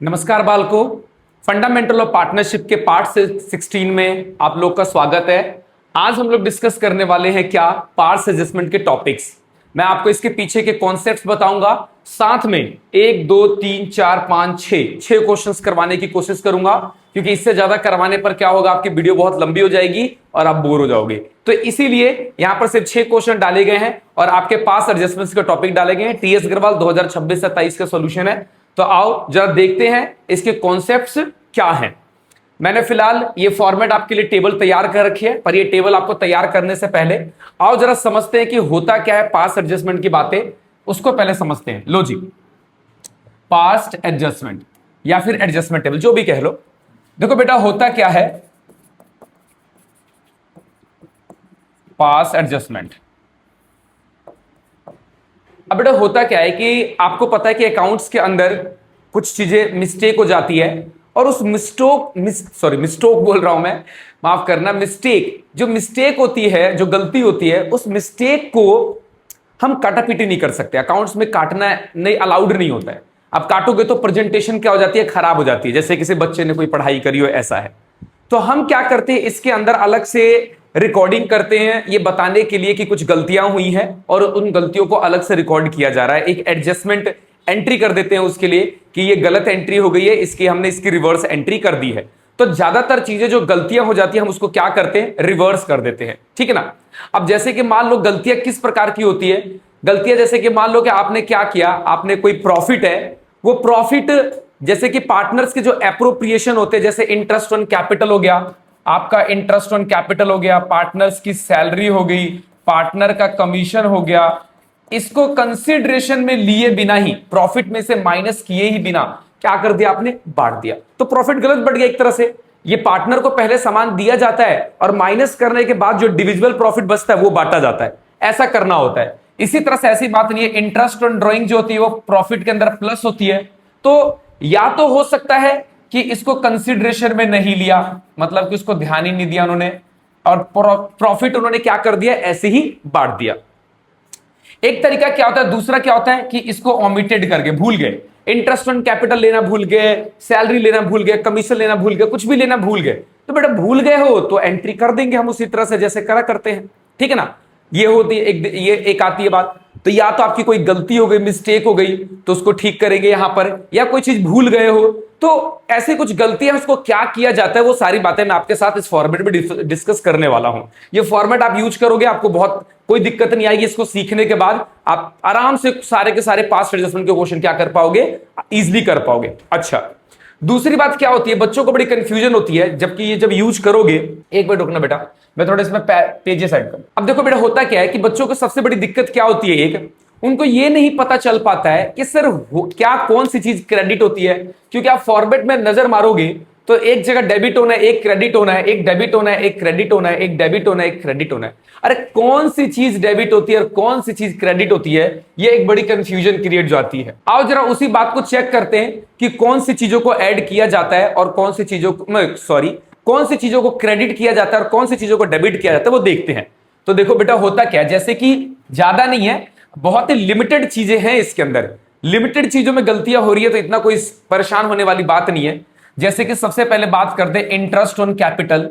नमस्कार बालको, fundamental of partnership के part 16 में आप लोग का स्वागत है। आज हम लोग डिस्कस करने वाले हैं क्या पार्ट्स एडजस्टमेंट के टॉपिक्स। मैं आपको इसके पीछे के कॉन्सेप्ट्स बताऊंगा, साथ में 1 2 3 4 5 6 क्वेश्चंस करवाने की कोशिश करूंगा, क्योंकि इससे ज्यादा करवाने पर क्या होगा, आपकी वीडियो बहुत लंबी हो जाएगी और आप बोर हो जाओगे। तो इसीलिए यहां पर सिर्फ 6 क्वेश्चन डाले गए हैं और आपके पास एडजस्टमेंट्स के टॉपिक डाले गए हैं। टीएस अग्रवाल 2026 से 23 का सोल्यूशन है। तो आओ जरा देखते हैं इसके कॉन्सेप्ट्स क्या हैं। मैंने फिलहाल ये फॉर्मेट आपके लिए टेबल तैयार कर रखी है, पर ये टेबल आपको तैयार करने से पहले आओ जरा समझते हैं कि होता क्या है। पास्ट एडजस्टमेंट की बातें उसको पहले समझते हैं। लो जी, पास्ट एडजस्टमेंट या फिर एडजस्टमेंट टेबल, जो भी कह लो। देखो बेटा, होता क्या है पास्ट एडजस्टमेंट। अब बेटा होता क्या है कि आपको पता है कि अकाउंट्स के अंदर कुछ चीजें मिस्टेक हो जाती है, और उस मिस्टेक बोल रहा हूं मैं, माफ करना, जो मिस्टेक होती है, जो गलती होती है, उस मिस्टेक को हम काटापीटी नहीं कर सकते। अकाउंट्स में काटना नहीं अलाउड नहीं होता है। अब काटोगे तो प्रेजेंटेशन क्या हो जाती है, खराब हो जाती है। जैसे किसी बच्चे ने कोई पढ़ाई करी हो, ऐसा है। तो हम क्या करते हैं, इसके अंदर अलग से रिकॉर्डिंग करते हैं, ये बताने के लिए कि कुछ गलतियां हुई हैं और उन गलतियों को अलग से रिकॉर्ड किया जा रहा है। एक एडजस्टमेंट एंट्री कर देते हैं उसके लिए कि ये गलत एंट्री हो गई है, हमने इसकी रिवर्स एंट्री कर दी है। तो ज्यादातर चीजें जो गलतियां हो जाती है, हम उसको क्या करते हैं, रिवर्स कर देते हैं। ठीक है ना। अब जैसे कि मान लो गलतियां किस प्रकार की होती है, गलतियां जैसे कि मान लो कि आपने क्या किया, आपने कोई प्रॉफिट है, वो प्रॉफिट जैसे कि पार्टनर्स के जो एप्रोप्रिएशन होते हैं, जैसे इंटरेस्ट ऑन कैपिटल हो गया, आपका इंटरेस्ट ऑन कैपिटल हो गया, पार्टनर्स की सैलरी हो गई, पार्टनर का कमीशन हो गया, इसको कंसिडरेशन में लिए बिना ही, प्रॉफिट में से माइनस किए ही बिना क्या कर दिया, आपने बांट दिया। तो प्रॉफिट गलत बढ़ गया एक तरह से। ये पार्टनर को पहले सामान दिया जाता है और माइनस करने के बाद जो डिविजिबल प्रॉफिट बचता है वो बांटा जाता है। ऐसा करना होता है। इसी तरह से ऐसी बात नहीं है, इंटरेस्ट ऑन ड्रॉइंग जो होती है वो प्रॉफिट के अंदर प्लस होती है। तो या तो हो सकता है कि इसको कंसिडरेशन में नहीं लिया, मतलब कि उसको ध्यान ही नहीं दिया उन्होंने, और प्रॉफिट उन्होंने क्या कर दिया, ऐसे ही बांट दिया। एक तरीका क्या होता है, दूसरा क्या होता है कि इसको ओमिटेड करके भूल गए, इंटरेस्ट ऑन कैपिटल लेना भूल गए, सैलरी लेना भूल गए, कमीशन लेना भूल गए, कुछ भी लेना भूल गए। तो बेटा भूल गए हो तो एंट्री कर देंगे हम उसी तरह से जैसे करा करते हैं। ठीक है ना। ये होती है एक आती है बात। तो या तो आपकी कोई गलती हो गई, मिस्टेक हो गई, तो उसको ठीक करेंगे यहां पर, या कोई चीज भूल गए हो, तो ऐसी कुछ गलतियां, उसको क्या किया जाता है, वो सारी बातें मैं आपके साथ इस फॉर्मेट में डिस्कस करने वाला हूं। ये फॉर्मेट आप यूज करोगे, आपको बहुत कोई दिक्कत नहीं आएगी। इसको सीखने के बाद आप आराम से सारे के सारे पास्ट एडजस्टमेंट के क्वेश्चन क्या कर पाओगे, इजिली कर पाओगे। अच्छा, दूसरी बात क्या होती है, बच्चों को बड़ी कंफ्यूजन होती है, जबकि ये जब यूज करोगे, एक मिनट रुकना बेटा, मैं थोड़ा इसमें पेजेस साइड कर। अब देखो बेटा, होता क्या है कि बच्चों को सबसे बड़ी दिक्कत क्या होती है, एक उनको ये नहीं पता चल पाता है कि सर क्या कौन सी चीज क्रेडिट होती है। क्योंकि आप फॉर्मेट में नजर मारोगे तो एक जगह डेबिट होना है, एक क्रेडिट होना है, एक डेबिट होना है, एक क्रेडिट होना है, एक डेबिट होना है, एक क्रेडिट होना है। अरे कौन सी चीज डेबिट होती है और कौन सी चीज क्रेडिट होती है, ये एक बड़ी कंफ्यूजन क्रिएट जाती है। आओ जरा उसी बात को चेक करते हैं कि कौन सी चीजों को ऐड किया जाता है और कौन सी चीजों को कौन सी चीजों को क्रेडिट किया जाता है और कौन सी चीजों को डेबिट किया जाता है, वो देखते हैं। तो देखो बेटा, होता क्या है, जैसे कि ज्यादा नहीं है, बहुत ही लिमिटेड चीजें हैं इसके अंदर। लिमिटेड चीजों में गलतियां हो रही है, तो इतना कोई परेशान होने वाली बात नहीं है। जैसे कि सबसे पहले बात करते हैं इंटरेस्ट ऑन कैपिटल,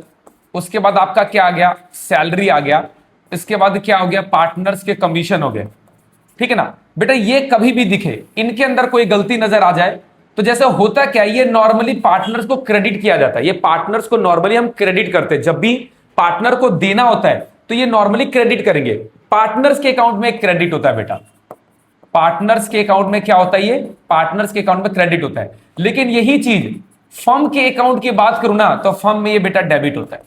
उसके बाद आपका क्या आ गया, सैलरी आ गया, इसके बाद क्या हो गया, पार्टनर्स के कमीशन हो गए। ठीक है ना बेटा, ये कभी भी दिखे, इनके अंदर कोई गलती नजर आ जाए, तो जैसे होता क्या, ये नॉर्मली पार्टनर्स को क्रेडिट किया जाता है। ये पार्टनर्स को नॉर्मली हम क्रेडिट करते हैं, जब भी पार्टनर को देना होता है तो ये नॉर्मली क्रेडिट करेंगे। पार्टनर्स के अकाउंट में एक क्रेडिट होता है बेटा, पार्टनर्स के अकाउंट में क्या होता है, ये पार्टनर्स के अकाउंट में क्रेडिट होता है। लेकिन यही चीज फर्म के अकाउंट की बात करूं ना, तो फर्म में ये बेटा डेबिट होता है।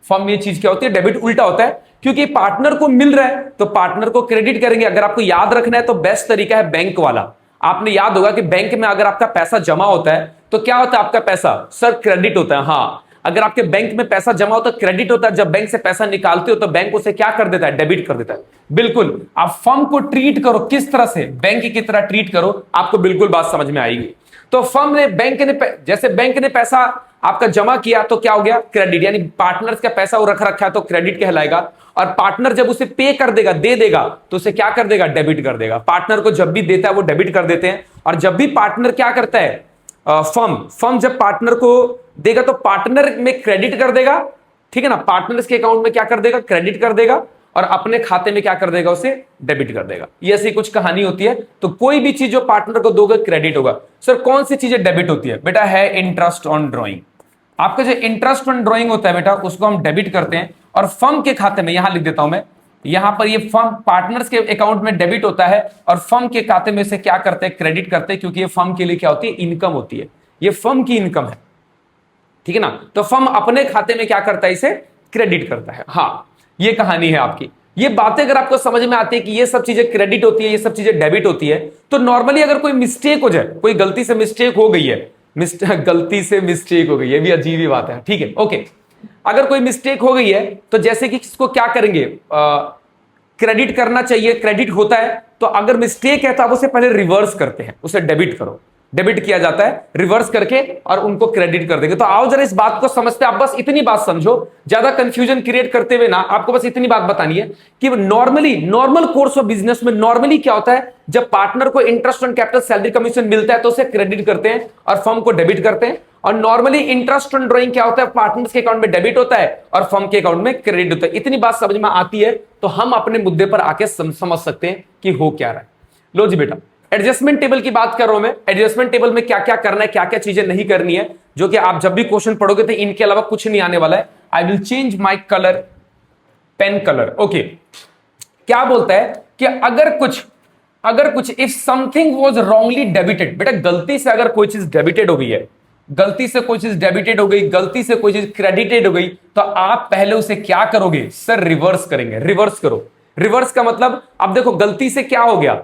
फर्म में ये चीज क्या होती है, डेबिट उल्टा होता है, क्योंकि पार्टनर को मिल रहा है तो पार्टनर को क्रेडिट करेंगे। अगर आपको याद रखना है तो बेस्ट तरीका है बैंक वाला। आपने याद होगा कि बैंक में अगर आपका पैसा जमा होता है तो क्या होता है, आपका पैसा सर क्रेडिट होता है। हाँ, अगर आपके बैंक में पैसा जमा होता है क्रेडिट होता है, जब बैंक से पैसा निकालते हो तो बैंक उसे क्या कर देता है, डेबिट कर देता है। बिल्कुल, आप फर्म को ट्रीट करो किस तरह से, बैंक की तरह ट्रीट करो, आपको बिल्कुल बात समझ में आएगी। तो फर्म ने, जैसे बैंक ने पैसा आपका जमा किया तो क्या हो गया, क्रेडिट, यानी पार्टनर्स का पैसा वो रख रखा है तो क्रेडिट कहलाएगा। और पार्टनर जब उसे पे कर देगा, दे देगा, तो उसे क्या कर देगा, डेबिट कर देगा। पार्टनर को जब भी देता है वो डेबिट कर देते हैं, और जब भी पार्टनर क्या करता है, फर्म जब पार्टनर को देगा तो पार्टनर में क्रेडिट कर देगा, ठीक है ना, पार्टनर्स के अकाउंट में क्या कर देगा, क्रेडिट कर देगा, और अपने खाते में क्या कर देगा, उसे डेबिट कर देगा। ये ऐसी कुछ कहानी होती है। तो कोई भी चीज जो पार्टनर को दोगे क्रेडिट होगा। सर कौन सी चीजें डेबिट होती है? बेटा है इंटरेस्ट ऑन ड्रॉइंग। आपका जो इंटरेस्ट ऑन ड्रॉइंग होता है बेटा, उसको हम डेबिट करते हैं, और फर्म के खाते में, यहां लिख देता हूं मैं, यहां पर ये फर्म पार्टनर्स के अकाउंट में डेबिट होता है, और फर्म के खाते में से क्या करते हैं, क्रेडिट करते हैं, क्योंकि ये फर्म के लिए क्या होती है, इनकम होती है, ये फर्म की इनकम है, ठीक है ना। तो फर्म अपने खाते में क्या करता है, इसे क्रेडिट करता है। हाँ, ये कहानी है आपकी। ये बातें अगर आपको समझ में आती है कि ये सब चीजें क्रेडिट होती है, ये सब चीजें डेबिट होती है, तो नॉर्मली अगर कोई मिस्टेक हो जाए, कोई गलती से मिस्टेक हो गई है, गलती से मिस्टेक हो गई है, भी अजीब ही बात है, ठीक है, ओके। अगर कोई मिस्टेक हो गई है तो जैसे कि इसको क्या करेंगे, क्रेडिट करना चाहिए, क्रेडिट होता है, तो अगर मिस्टेक है तो आप उसे पहले रिवर्स करते हैं, उसे डेबिट करो, डेबिट किया जाता है रिवर्स करके, और उनको क्रेडिट कर देंगे। तो आओ जरा इस बात को समझते हैं। आप बस इतनी बात समझो, ज्यादा कंफ्यूजन क्रिएट करते हुए ना, आपको बस इतनी बात बतानी है कि नॉर्मल कोर्स ऑफ बिजनेस में नॉर्मली क्या होता है, जब पार्टनर को interest on capital salary commission मिलता है तो उसे क्रेडिट करते हैं और फर्म को डेबिट करते हैं। और नॉर्मली इंटरेस्ट ऑन ड्रॉइंग क्या होता है, पार्टनर्स के अकाउंट में डेबिट होता है और फर्म के अकाउंट में क्रेडिट होता है। इतनी बात समझ में आती है तो हम अपने मुद्दे पर आके समझ सकते हैं कि हो क्या रहा है। लो जी बेटा, एडजस्टमेंट टेबल की बात कर रहा हूं मैं। एडजस्टमेंट टेबल में क्या क्या करना है, क्या क्या चीजें नहीं करनी है, जो कि आप जब भी क्वेश्चन पढ़ोगे तो इनके अलावा कुछ नहीं आने वाला है। I will change my colour, pen colour, okay. क्या बोलता है कि अगर कुछ if something was wrongly debited, बेटा गलती से अगर कोई चीज डेबिटेड हो गई है, गलती से कोई चीज डेबिटेड हो गई, गलती से कोई चीज क्रेडिटेड हो गई, तो आप पहले उसे क्या करोगे, सर रिवर्स करेंगे। रिवर्स करो, रिवर्स का मतलब, अब देखो गलती से क्या हो गया,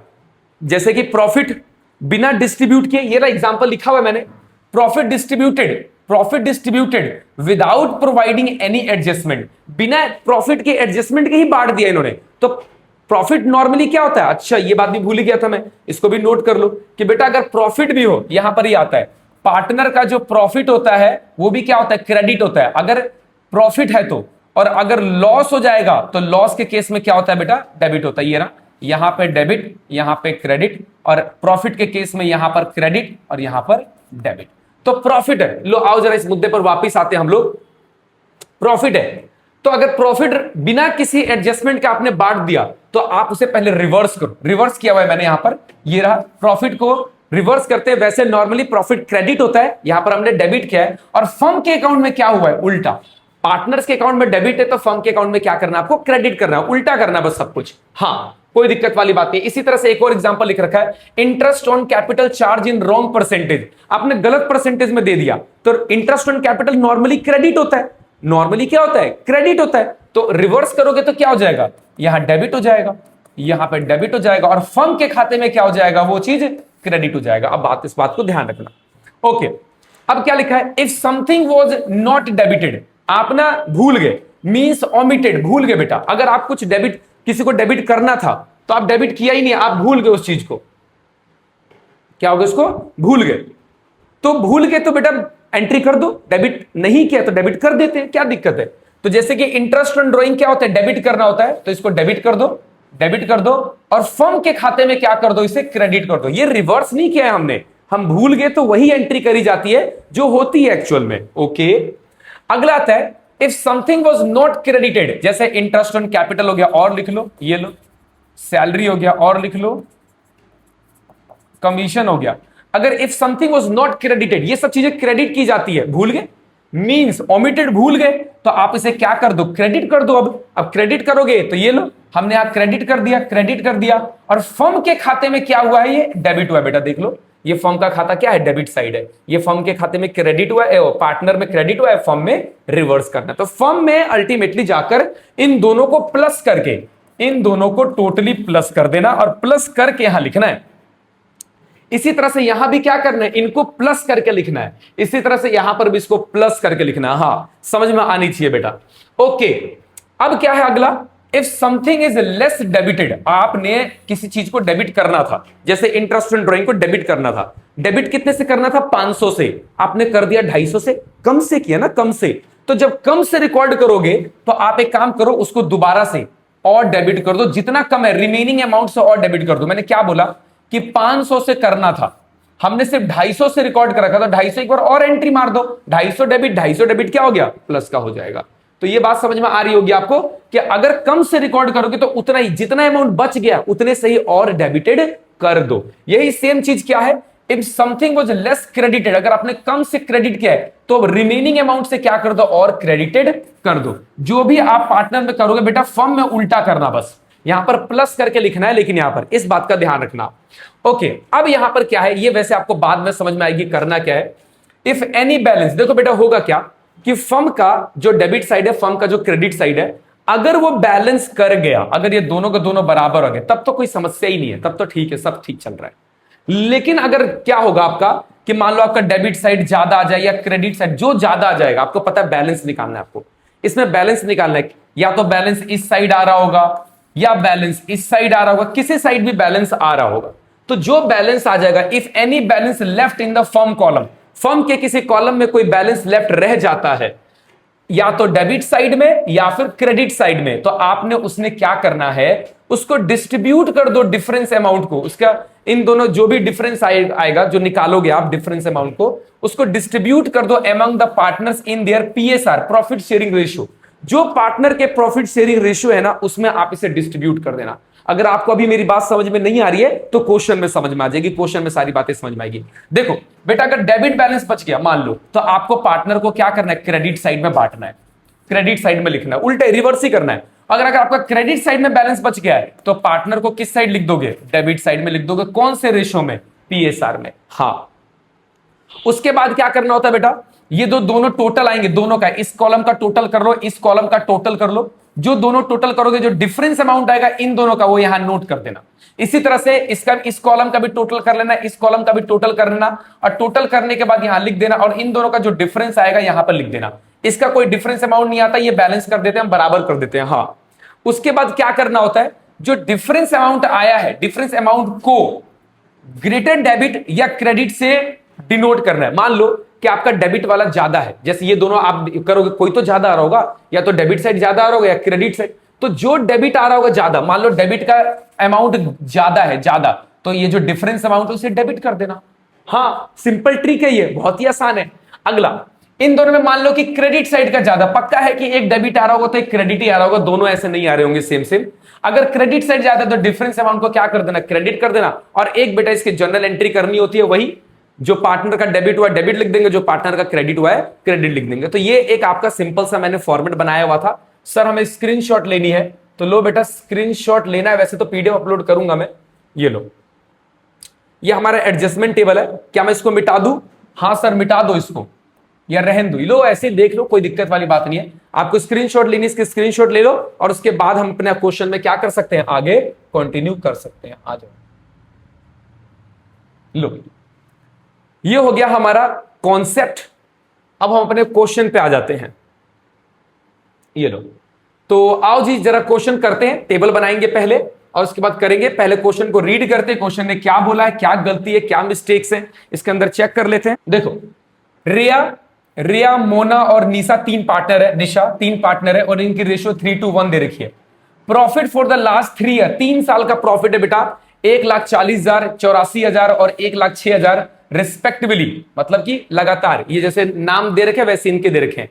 जैसे कि प्रॉफिट बिना डिस्ट्रीब्यूट किए, ये ना एग्जांपल लिखा हुआ है मैंने, profit distributed without providing any adjustment, बिना प्रॉफिट के एडजस्टमेंट के ही बांट दिया इन्होंने। तो प्रॉफिट नॉर्मली क्या होता है, अच्छा ये बात भी भूल गया था मैं, इसको भी नोट कर लो कि बेटा अगर प्रॉफिट भी हो, यहां पर ही आता है, पार्टनर का जो प्रॉफिट होता है वो भी क्या होता है, क्रेडिट होता है, अगर प्रॉफिट है तो। और अगर लॉस हो जाएगा तो लॉस के केस में क्या होता है बेटा, डेबिट होता है। ये ना, यहां पे डेबिट, यहां पे क्रेडिट, और प्रॉफिट के केस में यहां पर क्रेडिट और यहां पर डेबिट। तो प्रॉफिट है, लो आओ जरा इस मुद्दे पर वापस आते हैं हम लोग। प्रॉफिट है, तो अगर प्रॉफिट बिना किसी एडजस्टमेंट के आपने बांट दिया तो आप उसे पहले रिवर्स करो। रिवर्स किया हुआ है मैंने यहां पर, ये रहा, प्रॉफिट को रिवर्स करते हैं। वैसे नॉर्मली प्रॉफिट क्रेडिट होता है, यहां पर हमने डेबिट किया है, और फर्म के अकाउंट में क्या हुआ है, उल्टा। पार्टनर्स के अकाउंट में डेबिट है तो फर्म के अकाउंट में क्या करना है, आपको क्रेडिट करना है, उल्टा करना है बस सब कुछ। हाँ, कोई दिक्कत वाली बात नहीं। इसी तरह से एक और एग्जांपल लिख रखा है, interest on capital charge in wrong percentage, आपने गलत परसेंटेज में दे दिया, तो interest on capital normally credit होता है, नॉर्मली क्या होता है, क्रेडिट होता है। तो रिवर्स करोगे तो क्या हो जाएगा, यहां डेबिट हो जाएगा, यहां पे डेबिट हो जाएगा, और फर्म के खाते में क्या हो जाएगा, वो चीज क्रेडिट हो जाएगा। अब इस बात को ध्यान रखना, ओके। अब क्या लिखा है, if something was not debited, आप ना भूल गए, मींस ओमिटेड, भूल गए बेटा। अगर आप कुछ डेबिट, किसी को डेबिट करना था तो आप डेबिट किया ही नहीं, आप भूल गए उस चीज को, क्या हो गया, उसको भूल गए। तो भूल गए तो बेटा एंट्री कर दो, डेबिट नहीं किया तो डेबिट कर देते हैं, क्या दिक्कत है। तो जैसे कि इंटरेस्ट ऑन ड्रॉइंग क्या होता है, डेबिट करना होता है, तो इसको डेबिट कर दो, डेबिट कर दो, और फर्म के खाते में क्या कर दो, इसे क्रेडिट कर दो। ये रिवर्स नहीं किया है हमने, हम भूल गए तो वही एंट्री करी जाती है जो होती है एक्चुअल में, ओके। अगला आता है, if something was not credited, जैसे इंटरेस्ट ऑन कैपिटल हो गया, और लिख लो, ये लो, सैलरी हो गया, और लिख लो, कमीशन हो गया। अगर if something was not credited, ये सब चीजें क्रेडिट की जाती है, भूल गए, मींस ओमिटेड, भूल गए, तो आप इसे क्या कर दो, क्रेडिट कर दो। अब क्रेडिट करोगे तो ये लो, हमने यहां क्रेडिट कर दिया, क्रेडिट कर दिया, और फर्म के खाते में क्या हुआ है, ये डेबिट हुआ है। बेटा देख लो, ये फर्म का खाता क्या है, डेबिट साइड है, ये फर्म के खाते में क्रेडिट हुआ है, पार्टनर में क्रेडिट हुआ है, फर्म में रिवर्स करना है। तो फर्म में अल्टीमेटली जाकर इन दोनों को प्लस करके, इन दोनों को टोटली प्लस कर देना, और प्लस करके यहां लिखना है। इसी तरह से यहां भी क्या करना है, इनको प्लस करके लिखना है, इसी तरह से यहां पर भी इसको प्लस करके लिखना है। हाँ, समझ में आनी चाहिए बेटा, ओके। अब क्या है अगला, if something is less debited, आपने किसी चीज को डेबिट करना था, जैसे इंटरेस्ट ऑन ड्रॉइंग को डेबिट करना था, डेबिट कितने से करना था, 500 से, आपने कर दिया 250 से, कम से किया ना, कम से। तो जब कम से रिकॉर्ड करोगे तो आप एक काम करो, उसको दोबारा से और डेबिट कर दो, जितना कम है रिमेनिंग अमाउंट से और डेबिट कर दो। मैंने क्या बोला कि 500 से करना था, हमने सिर्फ 250 से रिकॉर्ड कर रखा, तो 250 एक बार और एंट्री मार दो, 250 डेबिट क्या हो गया, प्लस का हो जाएगा। तो ये बात समझ में आ रही होगी आपको कि अगर कम से रिकॉर्ड करोगे तो उतना ही, जितना अमाउंट बच गया उतने से ही और डेबिटेड कर दो। यही सेम चीज क्या है, if something was less credited, अगर आपने कम से क्रेडिट किया है तो अब रिमेनिंग अमाउंट से क्या कर दो, और क्रेडिटेड कर दो। जो भी आप पार्टनर में करोगे बेटा फर्म में उल्टा करना, बस यहां पर प्लस करके लिखना है, लेकिन यहां पर इस बात का ध्यान रखना। ओके, अब यहां पर क्या है, ये वैसे आपको बाद में समझ में आएगी करना क्या है। इफ एनी बैलेंस, देखो बेटा होगा क्या कि फर्म का जो डेबिट साइड है, फर्म का जो क्रेडिट साइड है, अगर वो बैलेंस कर गया, अगर ये दोनों के दोनों बराबर हो गए, तब तो कोई समस्या ही नहीं है, तब तो ठीक है, सब ठीक चल रहा है। लेकिन अगर क्या होगा आपका कि मान लो आपका डेबिट साइड ज्यादा आ जाए या क्रेडिट साइड, जो ज्यादा आ जाएगा, आपको पता है बैलेंस निकालना है, आपको इसमें बैलेंस निकालना है, या तो बैलेंस इस साइड आ रहा होगा या बैलेंस इस साइड आ रहा होगा, किसी साइड भी बैलेंस आ रहा होगा। तो जो बैलेंस आ जाएगा, if any balance left in the firm column, firm के किसी कॉलम में कोई बैलेंस लेफ्ट रह जाता है, या तो डेबिट साइड में या फिर क्रेडिट साइड में, तो आपने उसने क्या करना है, उसको डिस्ट्रीब्यूट कर दो डिफरेंस अमाउंट को, उसका इन दोनों जो भी डिफरेंस आएगा, जो निकालोगे आप डिफरेंस अमाउंट को, उसको डिस्ट्रीब्यूट कर दो among the partners in their PSR, profit sharing ratio. जो पार्टनर के प्रॉफिट शेयरिंग रेशियो है ना, उसमें आप इसे डिस्ट्रीब्यूट कर देना। अगर आपको अभी मेरी बात समझ में नहीं आ रही है तो क्वेश्चन में समझ में आ जाएगी, क्वेश्चन में सारी बातें समझ में आएगी। देखो बेटा, अगर डेबिट बैलेंस बच गया मान लो, तो आपको पार्टनर को क्या करना है, क्रेडिट साइड में बांटना है, क्रेडिट साइड में लिखना है, उल्टे रिवर्स ही करना है। अगर आपका क्रेडिट साइड में बैलेंस बच गया है तो पार्टनर को किस साइड लिख दोगे, डेबिट साइड में लिख दोगे। कौन से रेशियो में, पीएसआर में। हाँ, उसके बाद क्या करना होता है बेटा, ये दोनों टोटल आएंगे, दोनों का, इस कॉलम का टोटल कर लो, इस कॉलम का टोटल कर लो। जो दोनों टोटल करोगे, जो डिफरेंस अमाउंट आएगा इन दोनों का, वो यहां नोट कर देना। इसी तरह से इसका, इस कॉलम का भी टोटल कर लेना, इस कॉलम का भी टोटल कर लेना, और टोटल करने के बाद यहां लिख देना, और इन दोनों का जो डिफरेंस आएगा यहां पर लिख देना। इसका कोई डिफरेंस अमाउंट नहीं आता, ये बैलेंस कर देते हैं हम, बराबर कर देते हैं। हाँ, उसके बाद क्या करना होता है, जो डिफरेंस अमाउंट आया है, डिफरेंस अमाउंट को ग्रेटर डेबिट या क्रेडिट से डिनोट करना है। मान लो कि आपका डेबिट वाला ज्यादा है, जैसे ये दोनों आप करोगे, कोई तो ज्यादा आ रहा होगा, या तो डेबिट साइड ज्यादा आ रहा होगा या क्रेडिट साइड। तो जो डेबिट आ रहा होगा ज्यादा, मान लो डेबिट का अमाउंट ज्यादा है, ज्यादा, तो ये जो डिफरेंस अमाउंट है उसे डेबिट कर देना। हाँ, सिंपल ट्रिक है ये, बहुत ही आसान है। अगला, इन दोनों में मान लो कि क्रेडिट साइड का ज्यादा, पक्का है कि एक डेबिट आ रहा होगा तो एक क्रेडिट ही आ रहा होगा, दोनों ऐसे नहीं आ रहे होंगे सेम सेम। अगर क्रेडिट साइड ज्यादा है तो डिफरेंस अमाउंट को क्या कर देना, क्रेडिट कर देना, और एक बेटा इसकी जनरल एंट्री करनी होती है, वही जो पार्टनर का डेबिट हुआ डेबिट लिख देंगे, जो पार्टनर का क्रेडिट हुआ है क्रेडिट लिख देंगे। तो ये एक आपका सिंपल सा मैंने फॉर्मेट बनाया हुआ था। सर हमें स्क्रीनशॉट लेनी है, तो लो बेटा स्क्रीनशॉट लेना है, वैसे तो पीडीएफ अपलोड करूंगा मैं। ये लो, ये हमारा एडजस्टमेंट टेबल है, क्या मैं इसको मिटा दूं? हाँ सर मिटा दो इसको, या रहन दो, लो ऐसे देख लो, कोई दिक्कत वाली बात नहीं है। आपको स्क्रीनशॉट लेनी है, इसके स्क्रीनशॉट ले लो, और उसके बाद हम अपने क्वेश्चन में क्या कर सकते हैं, आगे कंटिन्यू कर सकते हैं। आ जाओ, लो ये हो गया हमारा कॉन्सेप्ट। अब हम अपने क्वेश्चन पे आ जाते हैं। ये लो, तो आओ जी जरा क्वेश्चन करते हैं, टेबल बनाएंगे पहले और उसके बाद करेंगे। पहले क्वेश्चन को रीड करते हैं, क्वेश्चन ने क्या बोला है, क्या गलती है, क्या मिस्टेक्स है, इसके अंदर चेक कर लेते हैं। देखो, रिया, मोना और निशा तीन पार्टनर है, निशा तीन पार्टनर है, और इनकी रेशियो 3:1 दे रखी है। Profit for the last 3 year, 3 साल का प्रॉफिट है बेटा 1,40,000, 84,000 और 1,06,000 रिस्पेक्टिवली, मतलब कि लगातार, ये जैसे नाम दे रखे वैसे इनके दे रखे हैं।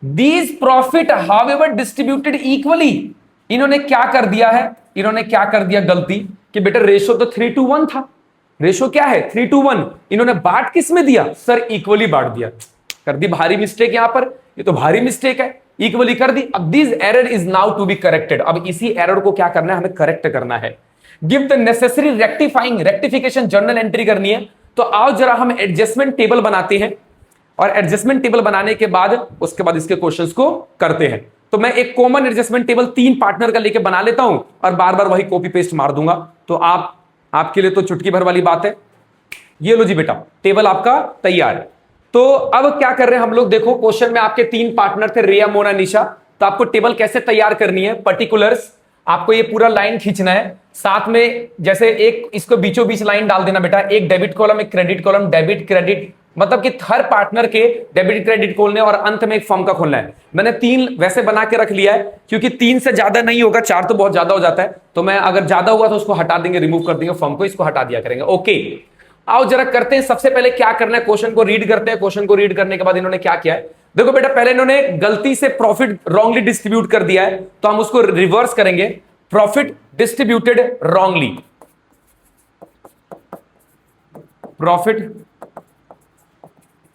These profit however distributed equally, इन्होंने क्या कर दिया है, इन्होंने क्या कर दिया गलती कि बेटा रेशो तो 3:1 था, रेशो क्या है 3:1, इन्होंने बांट किस में दिया, सर इक्वली बांट दिया, कर दी भारी मिस्टेक यहां पर, ये तो भारी मिस्टेक है, इक्वली कर दी। अब this error is now to be corrected, अब इसी एरर को क्या करना है, हमें करेक्ट करना है। Give the necessary rectification journal entry करनी है। तो आओ जरा हम एडजस्टमेंट टेबल बनाते हैं, और एडजस्टमेंट टेबल बनाने के बाद उसके बाद इसके क्वेश्चंस को करते हैं। तो मैं एक कॉमन एडजस्टमेंट टेबल 3 पार्टनर का लेके बना लेता हूं और बार बार वही कॉपी पेस्ट मार दूंगा, तो आपके लिए तो चुटकी भर वाली बात है। ये लो जी बेटा, टेबल आपका तैयार है। तो अब क्या कर रहे हैं हम लोग, देखो क्वेश्चन में आपके 3 पार्टनर थे, रिया, मोना, निशा। तो आपको टेबल कैसे तैयार करनी है, पर्टिकुलर्स आपको ये पूरा लाइन खींचना है, साथ में जैसे एक इसको बीचों बीच लाइन डाल देना बेटा, एक डेबिट कॉलम एक क्रेडिट कॉलम, डेबिट क्रेडिट, मतलब कि हर पार्टनर के डेबिट क्रेडिट खोलने और अंत में एक फर्म का खोलना है। मैंने 3 वैसे बना के रख लिया है, क्योंकि 3 से ज्यादा नहीं होगा, 4 तो बहुत ज्यादा हो जाता है, तो मैं अगर ज्यादा हुआ तो उसको हटा देंगे, रिमूव कर देंगे फर्म को, इसको हटा दिया करेंगे। ओके, आओ जरा करते हैं, सबसे पहले क्या करना है, क्वेश्चन को रीड करते हैं। क्वेश्चन को रीड करने के बाद इन्होंने क्या किया है, देखो बेटा, पहले इन्होंने गलती से प्रॉफिट रॉन्गली डिस्ट्रीब्यूट कर दिया है, तो हम उसको रिवर्स करेंगे। Profit distributed wrongly, profit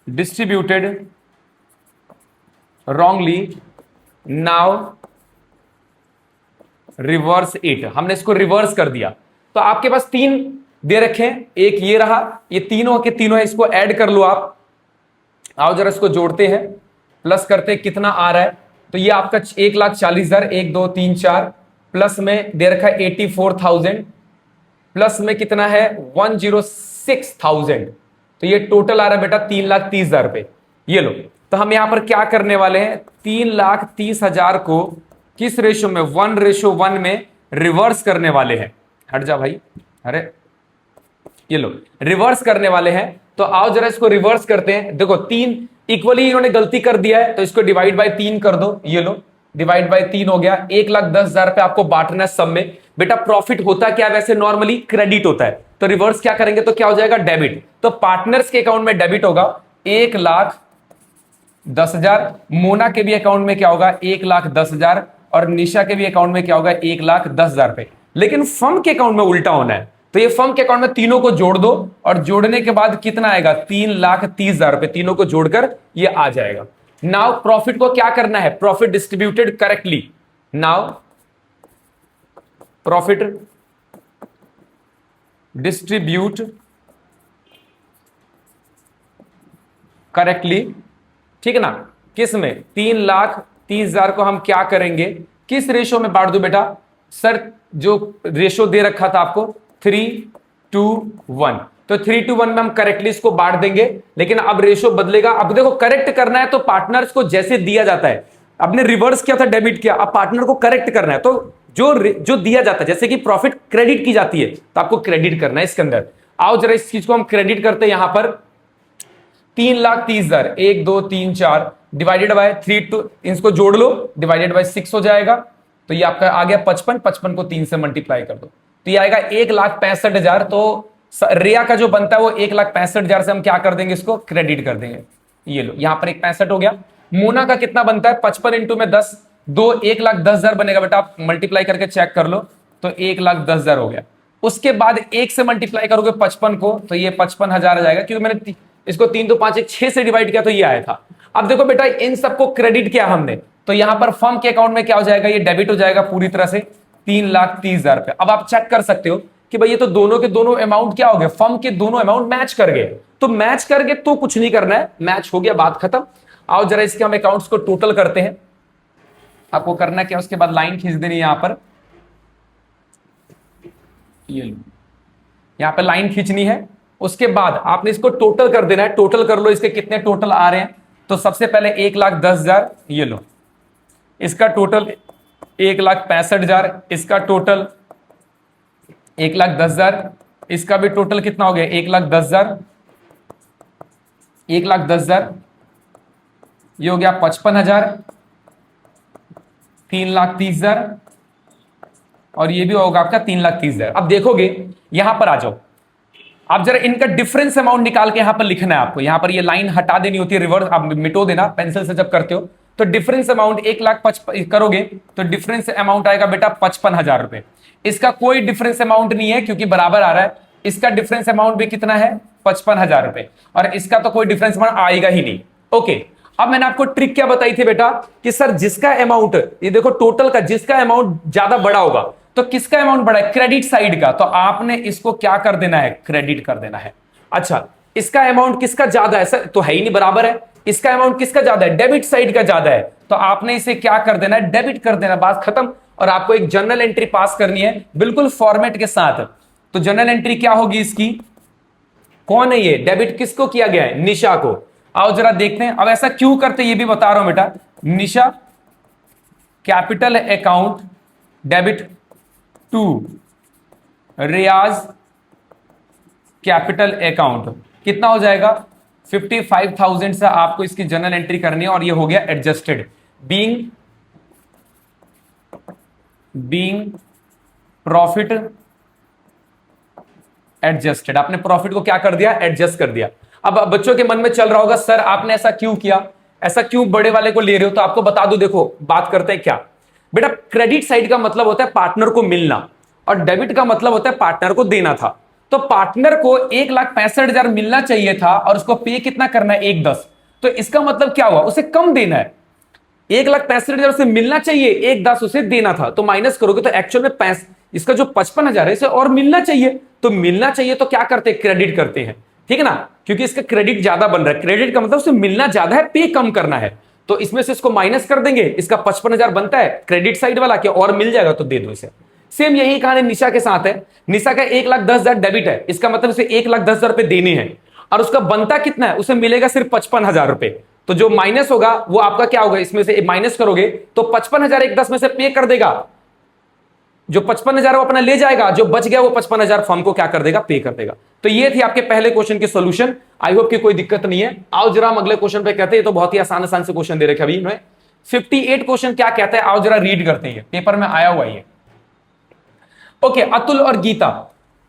distributed wrongly, now reverse it. हमने इसको रिवर्स कर दिया। तो आपके पास तीन दे रखे हैं, एक ये रहा, ये तीनों के तीनों है, इसको ऐड कर लो आप। आओ जरा इसको जोड़ते हैं, प्लस करते हैं, कितना आ रहा है, तो ये आपका 1,40,000, 1 2 3 4, प्लस में दे रखा है 84,000, प्लस में कितना है 106,000, तो ये टोटल आ रहा है बेटा 3,30,000 रुपए। ये लो, तो हम यहां पर क्या करने वाले हैं, 3,30,000 को किस रेशो में, 1:1 में रिवर्स करने वाले हैं। हट जा भाई, अरे ये लो, रिवर्स करने वाले हैं। तो आओ जरा इसको रिवर्स करते हैं। देखो तीन इक्वली इन्होंने गलती कर दिया है, तो इसको डिवाइड बाय 3 कर दो। ये लो, डिवाइड बाय 3 हो गया। 1,10,000 रुपए आपको बांटना है सब में। बेटा प्रॉफिट होता क्या, वैसे नॉर्मली क्रेडिट होता है, तो रिवर्स क्या करेंगे तो क्या हो जाएगा, डेबिट। तो पार्टनर्स के अकाउंट में डेबिट होगा 1,10,000, मोना के भी अकाउंट में क्या होगा 1,10,000, और निशा के भी अकाउंट में क्या होगा 1,10,000 रुपए। लेकिन फर्म के अकाउंट में उल्टा होना है, तो ये फर्म के अकाउंट में तीनों को जोड़ दो, और जोड़ने के बाद कितना आएगा 3,30,000 रुपए, तीनों को जोड़कर ये आ जाएगा। नाउ प्रॉफिट को क्या करना है, profit distributed correctly. Now profit distribute correctly, ठीक है ना। किस में, 3,30,000 को हम क्या करेंगे, किस रेशो में बांट दो बेटा, सर जो रेशो दे रखा था आपको 3:1, तो 3:1 में हम करेक्टली इसको बांट देंगे। लेकिन अब रेशो बदलेगा। अब देखो करेक्ट करना है तो पार्टनर्स को जैसे दिया जाता है, आपने रिवर्स किया था, डेबिट किया, अब पार्टनर को करेक्ट करना है, तो जो दिया जाता है, जैसे कि प्रॉफिट क्रेडिट की जाती है, तो आपको क्रेडिट करना है इसके अंदर। आओ जरा इस चीज को हम क्रेडिट करते हैं यहां पर, 3,30,000, 1 2 3 4 डिवाइडेड बाय 3, इसको जोड़ लो, डिवाइडेड बाय 6 हो जाएगा। तो ये आपका आ गया 55, 55 को 3 से मल्टीप्लाई कर दो, तो ये आएगा 1,65,000। तो रिया का जो बनता है वो 1,65,000 से हम क्या कर देंगे, इसको क्रेडिट कर देंगे। ये लो, यहां पर 1,65 हो गया। मोना का कितना बनता है, 55 इंटू में 10, 1,10,000 बनेगा बेटा, आप मल्टीप्लाई करके चेक कर लो, तो 1,10,000 हो गया। उसके बाद 1 से मल्टीप्लाई करोगे 55 को, तो ये 55,000 आ जाएगा, क्योंकि मैंने इसको 3 2 5 1 6 से डिवाइड किया, तो ये आया था। अब देखो बेटा, इन सबको क्रेडिट किया हमने, तो यहां पर फर्म के अकाउंट में क्या हो जाएगा, ये डेबिट हो जाएगा पूरी तरह से 3,30,000 रुपए। अब आप चेक कर सकते हो कि भाई ये तो दोनों के दोनों अमाउंट क्या हो गए, फर्म के दोनों अमाउंट मैच कर गए। तो मैच कर गए तो कुछ नहीं करना है, मैच हो गया, बात खत्म। आओ जरा इसके हम अकाउंट्स को टोटल करते हैं। आपको करना क्या, उसके बाद लाइन खींच देनी यहां पर, ये लो, यहां पर लाइन खींचनी है। उसके बाद आपने इसको टोटल कर देना है। टोटल कर लो, इसके कितने टोटल आ रहे हैं, तो सबसे पहले 1,10,000, ये लो, इसका टोटल 1,65,000, इसका टोटल 1,10,000, इसका भी टोटल कितना हो गया 1,10,000, 1,10,000, ये हो गया 55,000, 3,30,000, और ये भी होगा आपका 3,30,000। अब देखोगे यहां पर आ जाओ, आप जरा इनका डिफरेंस अमाउंट निकाल के यहां पर लिखना है आपको। यहां पर ये लाइन हटा देनी होती है, रिवर्स आप मिटो देना पेंसिल से जब करते हो। तो डिफरेंस अमाउंट 1,55,000 करोगे तो डिफरेंस अमाउंट आएगा बेटा 55,000 रुपए। इसका कोई डिफरेंस अमाउंट नहीं है क्योंकि बराबर आ रहा है। इसका डिफरेंस अमाउंट भी कितना है 55,000 रुपए, और इसका तो कोई डिफरेंस अमाउंट आएगा ही नहीं। ओके, अब मैंने आपको ट्रिक क्या बताई थी बेटा कि सर जिसका अमाउंट, ये देखो टोटल का जिसका अमाउंट ज्यादा बड़ा होगा, तो किसका अमाउंट बड़ा है, क्रेडिट साइड का, तो आपने इसको क्या कर देना है, क्रेडिट कर देना है। अच्छा, इसका अमाउंट किसका ज्यादा है, सर तो है ही नहीं, बराबर है। इसका अमाउंट किसका ज्यादा है, डेबिट साइड का ज्यादा है, तो आपने इसे क्या कर देना है, डेबिट कर देना, बात खत्म। और आपको एक जर्नल एंट्री पास करनी है बिल्कुल फॉर्मेट के साथ। तो जर्नल एंट्री क्या होगी इसकी, कौन है ये, डेबिट किसको किया गया है, निशा को। आओ जरा देखते हैं। अब ऐसा क्यों करते ये भी बता रहा हूं बेटा। Nisha capital account debit to Riyaz capital account, कितना हो जाएगा 55,000 से आपको इसकी जर्नल एंट्री करनी है। और ये हो गया एडजस्टेड, बीइंग प्रॉफिट एडजस्टेड, आपने प्रॉफिट को क्या कर दिया, एडजस्ट कर दिया। अब बच्चों के मन में चल रहा होगा सर आपने ऐसा क्यों किया, ऐसा क्यों बड़े वाले को ले रहे हो, तो आपको बता दूं, देखो बात करते हैं क्या बेटा, क्रेडिट साइड का मतलब होता है पार्टनर को मिलना और डेबिट का मतलब होता है पार्टनर को देना था। तो पार्टनर को 1,65,000 मिलना चाहिए था और उसको पे कितना करना है, 1,10। तो इसका मतलब क्या हुआ, उसे कम देना है। 1,65,000 उसे मिलना चाहिए, 1,10 उसे देना था। तो माइनस करोगे तो एक्चुअल में इसका जो 55,000 है इसे और मिलना चाहिए। तो मिलना चाहिए तो क्या करते हैं, क्रेडिट करते हैं, ठीक है ना, क्योंकि इसका क्रेडिट ज्यादा बन रहा है। क्रेडिट का मतलब उसे मिलना ज्यादा है, पे कम करना है। तो इसमें से इसको माइनस कर देंगे, इसका 55,000 बनता है क्रेडिट साइड वाला, क्या और मिल जाएगा तो दे दो इसे। सेम यही कहानी निशा के साथ है। निशा का 1,10,000 डेबिट है, इसका मतलब उसे 1,10,000 रुपए देने हैं और उसका बनता कितना है, उसे मिलेगा सिर्फ 55,000 रुपए। तो जो माइनस होगा वो आपका क्या होगा, इसमें से माइनस करोगे तो 55,000 1,10 में से पे कर देगा, जो 55,000 वो अपना ले जाएगा, जो बच गया वो 55,000 फर्म को क्या कर देगा, पे कर देगा। तो ये थी आपके पहले क्वेश्चन की सॉल्यूशन। आई होप कि कोई दिक्कत नहीं है। आओ जरा हम अगले क्वेश्चन पे कहते हैं, तो बहुत ही आसान आसान से क्वेश्चन दे रखे अभी इन्होंने। 58 क्वेश्चन क्या कहता है, आओ जरा रीड करते हैं, पेपर में आया हुआ ये। ओके, अतुल और गीता।